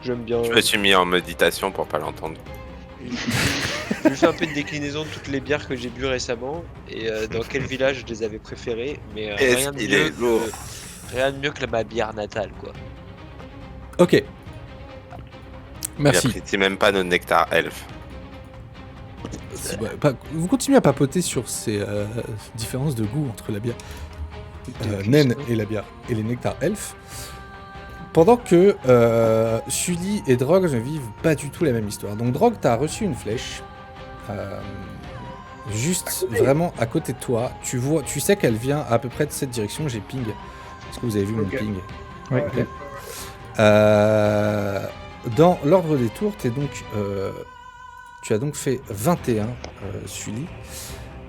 J'aime bien. Je me suis mis en méditation pour pas l'entendre. Je lui fais un peu une déclinaison de toutes les bières que j'ai bu récemment et dans quel village je les avais préférées, mais Est-ce rien de qu'il mieux est lourd? rien de mieux que ma bière natale, quoi. Ok. Il Merci. apprécie même pas notre nectar elfe. Vous continuez à papoter sur ces différences de goût entre la bière naine et la bière et les nectars elfes. Pendant que Sully et Drogue ne vivent pas du tout la même histoire. Donc Drogue, t'as reçu une flèche, juste vraiment à côté de toi. Tu sais qu'elle vient à peu près de cette direction. J'ai ping. Est-ce que vous avez vu mon Ok. ping? Oui. Ok. Dans l'ordre des tours, tu as donc fait 21, Sully.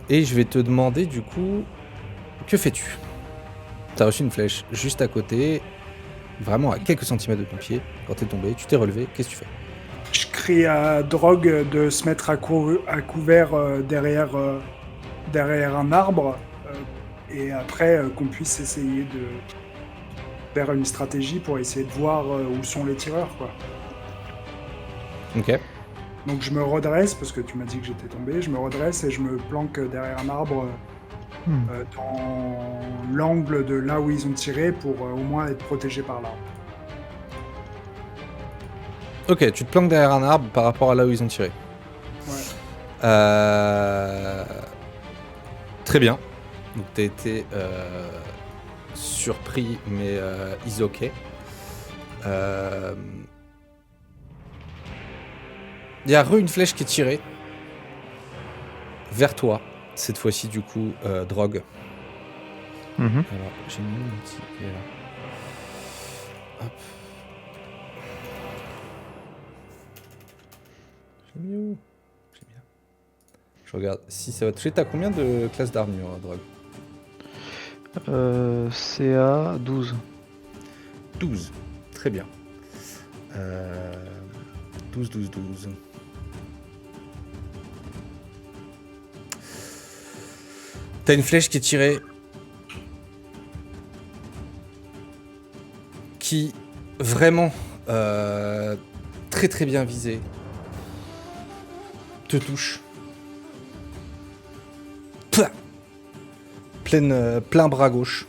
Et je vais te demander du coup, que fais-tu? T'as reçu une flèche juste à côté, vraiment à quelques centimètres de ton pied. Quand t'es tombé, tu t'es relevé, qu'est-ce que tu fais? Je crie à Drogue de se mettre à couvert derrière un arbre et après qu'on puisse essayer faire une stratégie pour essayer de voir où sont les tireurs, quoi. Ok. Donc je me redresse, parce que tu m'as dit que j'étais tombé, je me redresse et je me planque derrière un arbre dans l'angle de là où ils ont tiré pour au moins être protégé par l'arbre. Ok, tu te planques derrière un arbre par rapport à là où ils ont tiré. Ouais. Très bien. Donc t'as été surpris, mais is ok. Il y a une flèche qui est tirée vers toi. Cette fois-ci, du coup, Drogue. Mhm. Alors, j'ai mis mon petit... Il est là. Hop. J'ai mis où? J'ai mis là. Je regarde si ça va toucher. T'as combien de classes d'armure, Drogue? CA 12. 12. Très bien. 12. T'as une flèche qui est tirée. Qui, vraiment, très très bien visée, te touche. Plah plein bras gauche.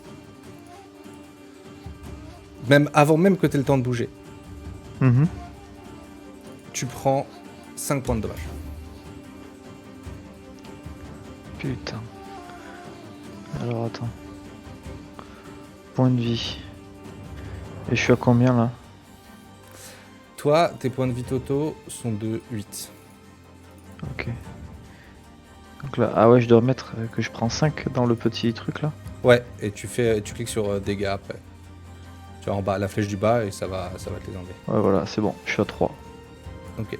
Avant même que t'aies le temps de bouger. Mhm. Tu prends 5 points de dommage. Putain. Alors attends. Point de vie. Et je suis à combien là? Toi, tes points de vie totaux sont de 8. Ok. Donc là, ah ouais, je dois mettre que je prends 5 dans le petit truc là. Ouais, et tu cliques sur dégâts après. Tu vois en bas, la flèche du bas, et ça va te les enlever. Ouais, voilà, c'est bon, je suis à 3. Ok.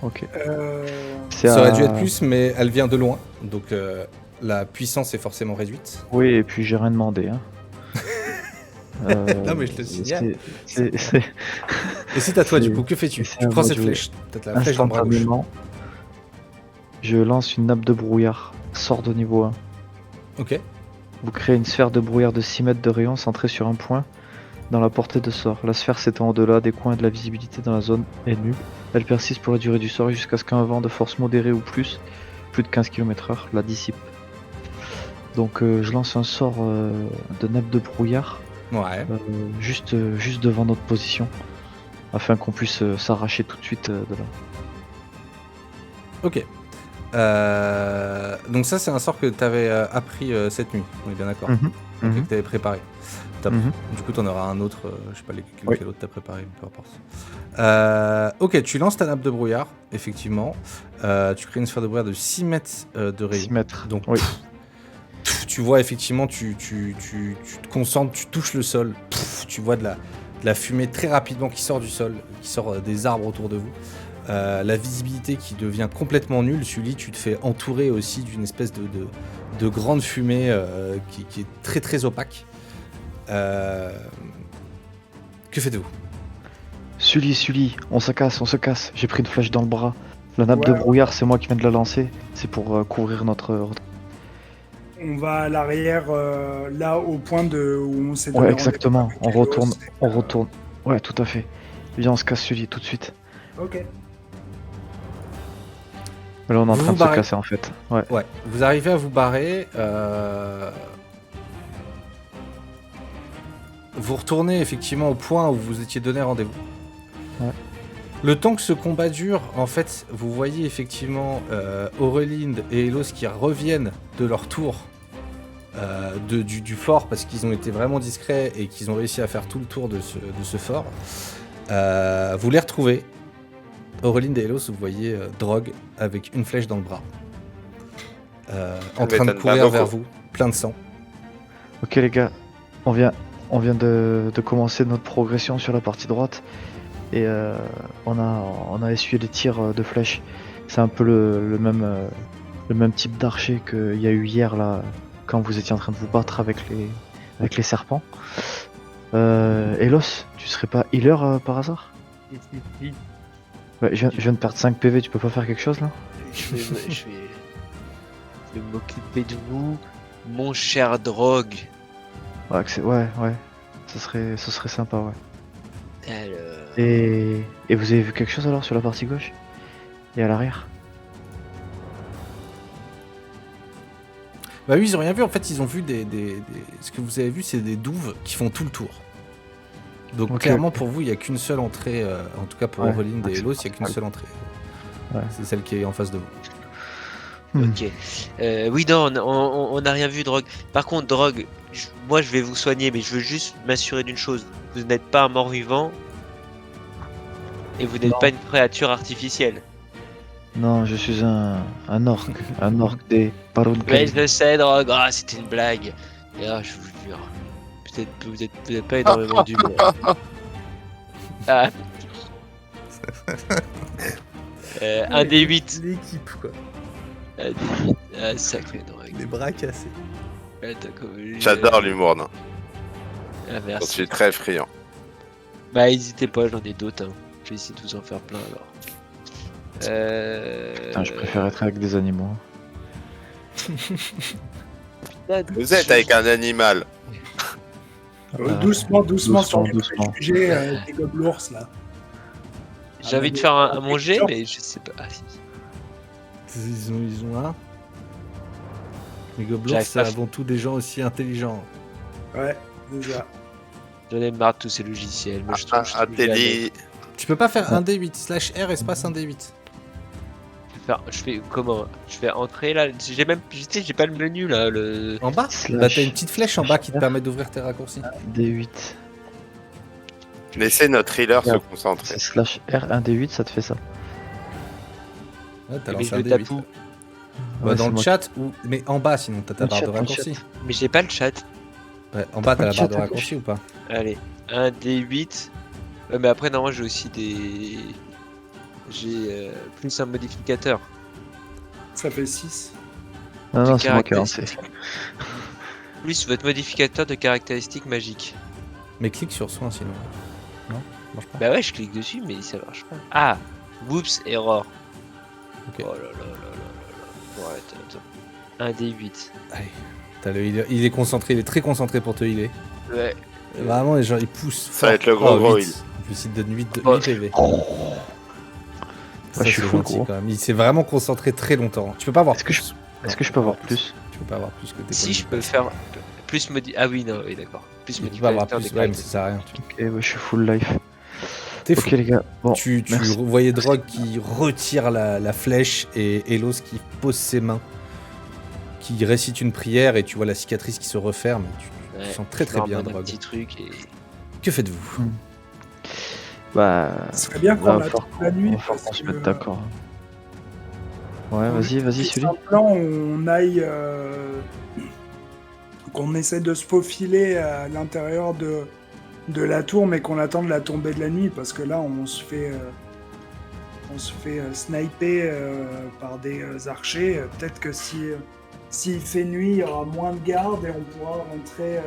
Ok. Ça aurait dû être plus, mais elle vient de loin, donc la puissance est forcément réduite. Oui, et puis j'ai rien demandé. Hein. Non, mais je te signale. C'est Et c'est à toi, du c'est- coup, que fais-tu? c'est Tu à prends moi cette de jouer. flèche, peut-être la flèche dans le bras gauche. Instantanément, je lance une nappe de brouillard. Sort de niveau 1. Ok. Vous créez une sphère de brouillard de 6 mètres de rayon centrée sur un point dans la portée de sort. La sphère s'étend au-delà des coins de la visibilité dans la zone nue. Elle persiste pour la durée du sort jusqu'à ce qu'un vent de force modérée ou plus de 15 km/h, la dissipe. Donc je lance un sort de nappe de brouillard Ouais. juste devant notre position, afin qu'on puisse s'arracher tout de suite de là. Ok. Donc ça, c'est un sort que t'avais appris cette nuit. On est bien d'accord. Mhm. Ok, Mhm. que t'avais préparé. Top. Mhm. Du coup, t'en auras un autre. Je sais pas Oui. quel autre t'as préparé, peu importe. Ok, tu lances ta nappe de brouillard, effectivement. Tu crées une sphère de brouillard de 6 mètres de rayon. 6 mètres. Donc, Oui. tu vois effectivement, tu te concentres, tu touches le sol. Tu vois de la fumée très rapidement qui sort du sol, qui sort des arbres autour de vous. La visibilité qui devient complètement nulle. Sully, tu te fais entourer aussi d'une espèce de grande fumée qui est très très opaque. Que faites-vous? Sully, on se casse. J'ai pris une flèche dans le bras. La nappe Ouais. de brouillard, c'est moi qui viens de la lancer. C'est pour couvrir notre... On va à l'arrière, là, au point où on s'est donné Ouais, rendez-vous exactement. avec On Elos, retourne. Ouais, tout à fait. Viens, on se casse Sully, tout de suite. Ok. Là, on est en Vous train vous de se barrez. casser, en fait. Ouais. Ouais, vous arrivez à vous barrer. Vous retournez effectivement au point où vous étiez donné rendez-vous. Ouais. Le temps que ce combat dure, en fait, vous voyez effectivement Aurelind et Elos qui reviennent de leur tour du fort parce qu'ils ont été vraiment discrets et qu'ils ont réussi à faire tout le tour de ce fort. Vous les retrouvez. Aurelind et Elos, vous voyez Drogue avec une flèche dans le bras. En train de m'étonne pas courir vers beaucoup. vous, plein de sang. Ok, les gars. On vient de commencer notre progression sur la partie droite. Et on a essuyé des tirs de flèches. C'est un peu le même type d'archer qu'il y a eu hier là, quand vous étiez en train de vous battre avec les serpents. Elos, tu serais pas healer par hasard? Ouais, je viens de perdre 5 PV, tu peux pas faire quelque chose là? Je vais m'occuper de vous, Mon cher Drogue. Ouais, ouais. Ce serait sympa, ouais. Alors... Et vous avez vu quelque chose alors sur la partie gauche? Et à l'arrière? Bah oui, ils ont rien vu. En fait, ils ont vu ce que vous avez vu, c'est des douves qui font tout le tour. Donc Ok, clairement, ok. pour vous, il n'y a qu'une seule entrée. En tout cas, pour Ouais. Orelinde et Elos, il n'y a qu'une seule entrée. Ouais. C'est celle qui est en face de vous. Ok. Oui, non, on n'a rien vu, Drogue. Par contre, Drogue, moi je vais vous soigner, mais je veux juste m'assurer d'une chose. Vous n'êtes pas un mort-vivant. Et vous n'êtes Non. pas une créature artificielle. Non, je suis un orc. Un orc des Barons Mais je le sais, Drogue. Ah, c'était une blague. Et ah, je vous jure. Peut-être vous n'êtes pas énormément d'humour. Ah. Un des 8. L'équipe, quoi. Un des 8. Ah, sacré Drogue. Les bras cassés. Attends, J'adore l'humour, non. Ah, Je merci. suis très friand. Bah, n'hésitez pas, j'en ai d'autres. Hein. Je vais essayer de vous en faire plein alors. Putain, je préfère être avec des animaux. Vous êtes avec un animal. Doucement sur les doucement. préjugés des gobelours là. J'ai envie de faire un manger, mais je sais pas. Ah, si. Ils ont un. Les gobelins, J'arrive c'est pas à- avant tout des gens aussi intelligents. Ouais, déjà. J'en ai marre de tous ces logiciels. Moi, je trouve que je trouve jamais. Teddy. Tu peux pas faire un D8 /R espace un D8. Je fais comment? Je fais entrer là. J'ai même. Tu sais, j'ai pas le menu là. En bas Slash. Bah t'as une petite flèche en bas qui te permet d'ouvrir tes raccourcis. D8. Laissez notre healer se Ouais. concentrer. C'est slash R1 D8, ça te fait ça. Ouais, t'as Mais lancé je un le tape D8. où? Bah, Ouais, dans c'est le moi chat, ou... mais en bas sinon, t'as ta Dans le barre de chat, dans le raccourci. chat. Mais j'ai pas le chat. Ouais, en bas, t'as la Dans le barre de chat, à raccourci ou pas? Allez. Un D8. Ouais, mais après, normalement, j'ai aussi des. J'ai plus un modificateur. Ça fait 6. Non, de non, c'est moi qui ai lancé. caractéristiques. Plus votre modificateur de caractéristiques magiques. Mais clique sur soin sinon. Non, ça marche pas. Bah ouais, je clique dessus, mais ça marche pas. Ah, whoops, error. Ok. Oh là là là là là là. Ouais, attends. Un D8. Allez, t'as le healer. Il est concentré, il est très concentré pour te healer. Ouais. Vraiment, les gens ils poussent. Ça va être le gros 8. heal. En plus, il te donne 8 Oh. PV. Ça, je suis c'est full, gentil, gros. quand même. Il s'est vraiment concentré très longtemps. Tu peux pas avoir Est-ce que plus. Est-ce que je peux avoir plus? Tu peux pas avoir plus que tes Si points je de peux vie. faire plus Ah oui, non, oui, d'accord. Plus Tu peux pas avoir modificateur plus, de ouais, mais ça sert à rien. Ok, ouais, je suis full life. T'es fou. Ok, les gars. Bon, Tu merci. voyais Drogue qui retire la flèche et Elos qui pose ses mains, qui récite une prière et tu vois la cicatrice qui se referme. Et tu Ouais, sens très je très leur bien, donne un Drogue. petit truc et. Que faites-vous? Bah. Ce serait bien qu'on va attende falloir la nuit. va falloir parce qu'on se que, mette d'accord. Ouais, vas-y, c'est celui. un plan où on aille. Qu'on essaie de se faufiler à l'intérieur de la tour, mais qu'on attende la tombée de la nuit, parce que là, on se fait sniper par des archers. Peut-être que s'il fait nuit, il y aura moins de gardes et on pourra rentrer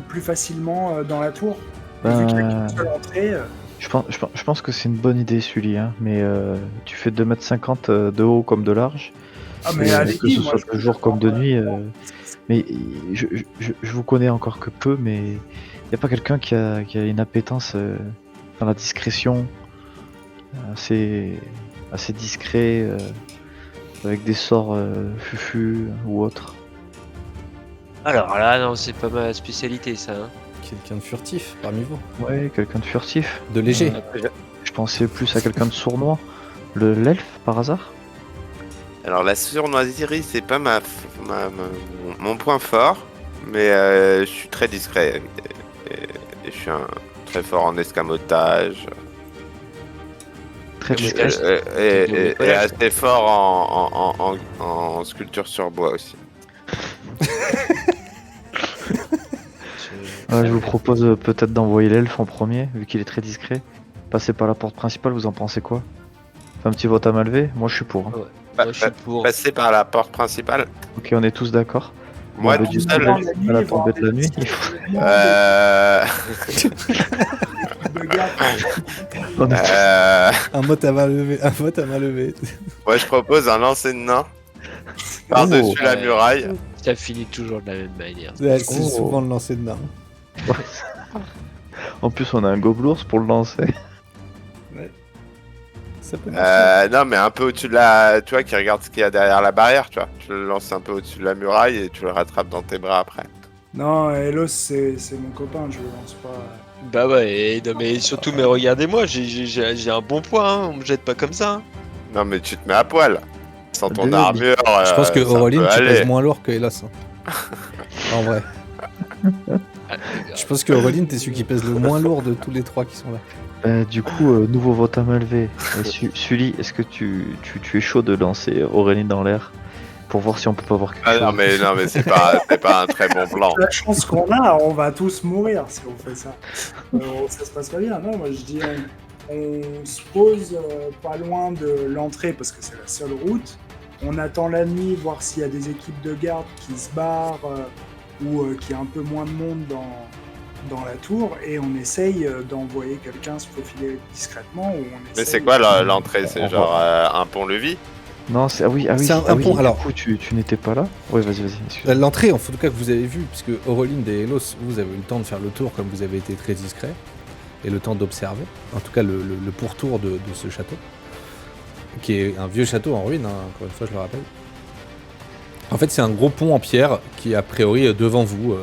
plus facilement dans la tour. Et vu qu'il y a qu'une seule entrée, Je pense que c'est une bonne idée, Sully, hein, mais tu fais 2,50 m de haut comme de large. ah mais Et, allez, que ce moi, soit de jour comme de nuit. Mais je vous connais encore que peu, mais il n'y a pas quelqu'un qui a une appétence dans la discrétion, assez discret, avec des sorts fufu ou autre. Alors là, non, c'est pas ma spécialité ça. Hein. Quelqu'un de furtif parmi vous? Ouais, quelqu'un de furtif. De léger? Je pensais plus à quelqu'un de sournois. L'elfe, par hasard? Alors la sournoiserie, c'est pas mon point fort, mais je suis très discret et je suis très fort en escamotage Très Mais discret. et assez fort en sculpture sur bois aussi. Ouais, je vous propose peut-être d'envoyer l'elfe en premier, vu qu'il est très discret. Passer par la porte principale, vous en pensez quoi? Fait un petit vote à main levée? Moi je suis pour. Hein. Moi, je suis pour. Passer par la porte principale. Ok, on est tous d'accord. Moi Bon, tout du seul. coup, à la tombée de la nuit. de garde. On est euh, Un vote à main levée, un vote à main levée. Moi je propose un lancer de nain par-dessus la Ouais. muraille. Ça finit toujours de la même manière. Ouais, c'est Oh. souvent le lancer de nain. En plus, on a un gobelours pour le lancer. Ça peut marcher. Non, mais un peu au-dessus de la. Tu vois, qui regarde ce qu'il y a derrière la barrière, tu vois. Tu le lances un peu au-dessus de la muraille et tu le rattrapes dans tes bras après. Non, Elos, c'est mon copain, je le lance pas. Bah ouais, non, mais surtout, mais regardez-moi, j'ai un bon poids, hein, on me jette pas comme ça. Hein. Non, mais tu te mets à poil. Sans ton Désolé. armure. Je pense que ça Aureline, peut tu aller. pèses moins lourd que Elos. Hein. En vrai. Ah, les gars. Je pense que Aureline, t'es celui qui pèse le moins lourd de tous les trois qui sont là. Du coup, nouveau vote à main levée. Sully, est-ce que tu es chaud de lancer Aurélie dans l'air pour voir si on peut pas voir quelque Ah, chose? non, mais c'est pas un très bon plan. La chance qu'on a, on va tous mourir si on fait ça. Ça se passe pas bien. Non, moi je dis, on se pose pas loin de l'entrée parce que c'est la seule route. On attend la nuit, voir s'il y a des équipes de garde qui se barrent ou qu'il y a un peu moins de monde dans la tour et on essaye d'envoyer quelqu'un se faufiler discrètement. Ou on Mais essaye- c'est quoi l'entrée? C'est genre un pont-levis? Non, c'est C'est un pont, du alors. coup, tu n'étais pas là? Ouais, vas-y, excuse-moi. L'entrée, en tout cas, que vous avez vue, puisque Aureline et Elos, vous avez eu le temps de faire le tour comme vous avez été très discret, et le temps d'observer, en tout cas le pourtour de ce château, qui est un vieux château en ruine, hein, encore une fois, je le rappelle. En fait, c'est un gros pont en pierre qui est a priori devant vous,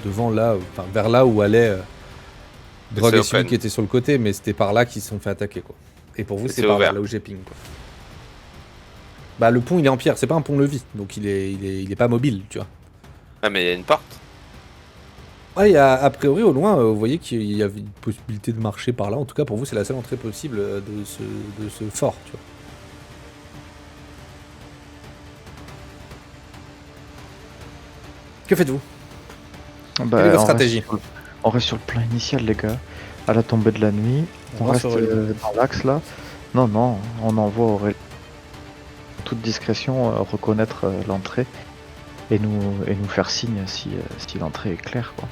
devant là, enfin vers là où allait Drog C'est et celui open. qui était sur le côté, mais c'était par là qu'ils se sont fait attaquer, quoi. Et pour vous, Et c'est c'est par ouvert. là où j'ai ping, quoi. Bah, le pont, il est en pierre, c'est pas un pont-levis, donc il est pas mobile, tu vois. Ah, mais il y a une porte. Ouais, il y a, a priori, au loin, vous voyez qu'il y avait une possibilité de marcher par là. En tout cas, pour vous, c'est la seule entrée possible de ce fort, tu vois. Que faites-vous? Bah, Quelle est votre on stratégie? on reste sur le plan initial, les gars. À la tombée de la nuit, on va reste sur Aurélie. dans l'axe là. Non, on envoie Aurélie. En toute discrétion, reconnaître l'entrée et nous faire signe si l'entrée est claire, quoi.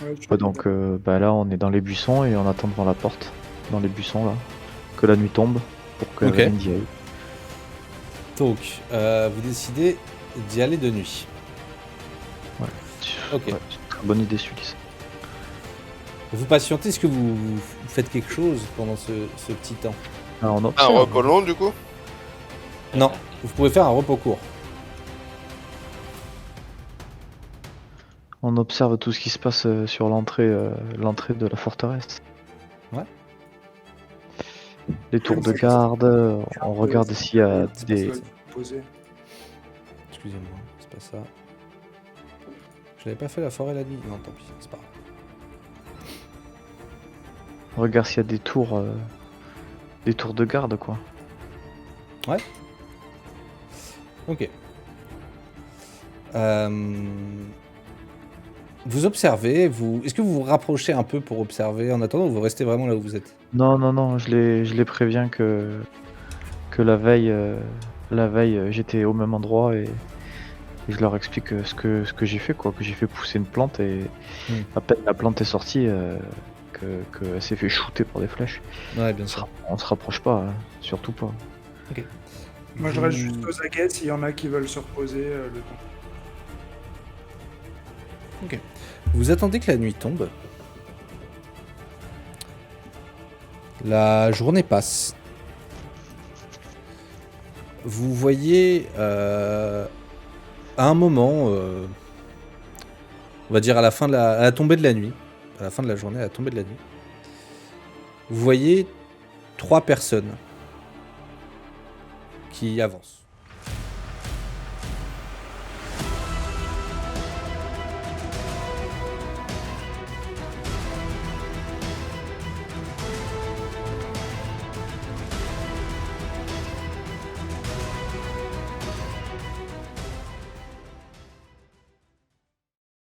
Ouais, je Ouais, donc bah là, on est dans les buissons et on attend devant la porte, dans les buissons là, que la nuit tombe pour que Ok. Aurélie y aille. Donc, vous décidez d'y aller de nuit. Ok. Ouais, c'est une très bonne idée, Sulis. Vous patientez, est-ce que vous faites quelque chose pendant ce petit temps? Ah, on Un observe. repos long, du coup? Non, vous pouvez faire un repos court. On observe tout ce qui se passe sur l'entrée de la forteresse. Ouais. Les tours de Ouais, garde, on regarde s'il y a C'est des... pas ça, poser. Excusez-moi, c'est pas ça. Je n'avais pas fait la forêt la nuit. Non, tant pis, c'est pas grave. On regarde s'il y a des tours de garde, quoi. Ok. Vous observez, est-ce que vous vous rapprochez un peu pour observer en attendant ou vous restez vraiment là où vous êtes? Non, je les préviens que la veille, j'étais au même endroit et je leur explique ce que j'ai fait, quoi, que j'ai fait pousser une plante et à peine la plante est sortie, qu'elle s'est fait shooter par des flèches. Ouais, bien sûr. On se rapproche pas, hein, surtout pas. Moi je reste juste aux aguets s'il y en a qui veulent se reposer le temps. Vous attendez que la nuit tombe. La journée passe. Vous voyez à un moment, on va dire à la fin à la tombée de la nuit, à la fin de la journée, à la tombée de la nuit, vous voyez 3 personnes qui avancent.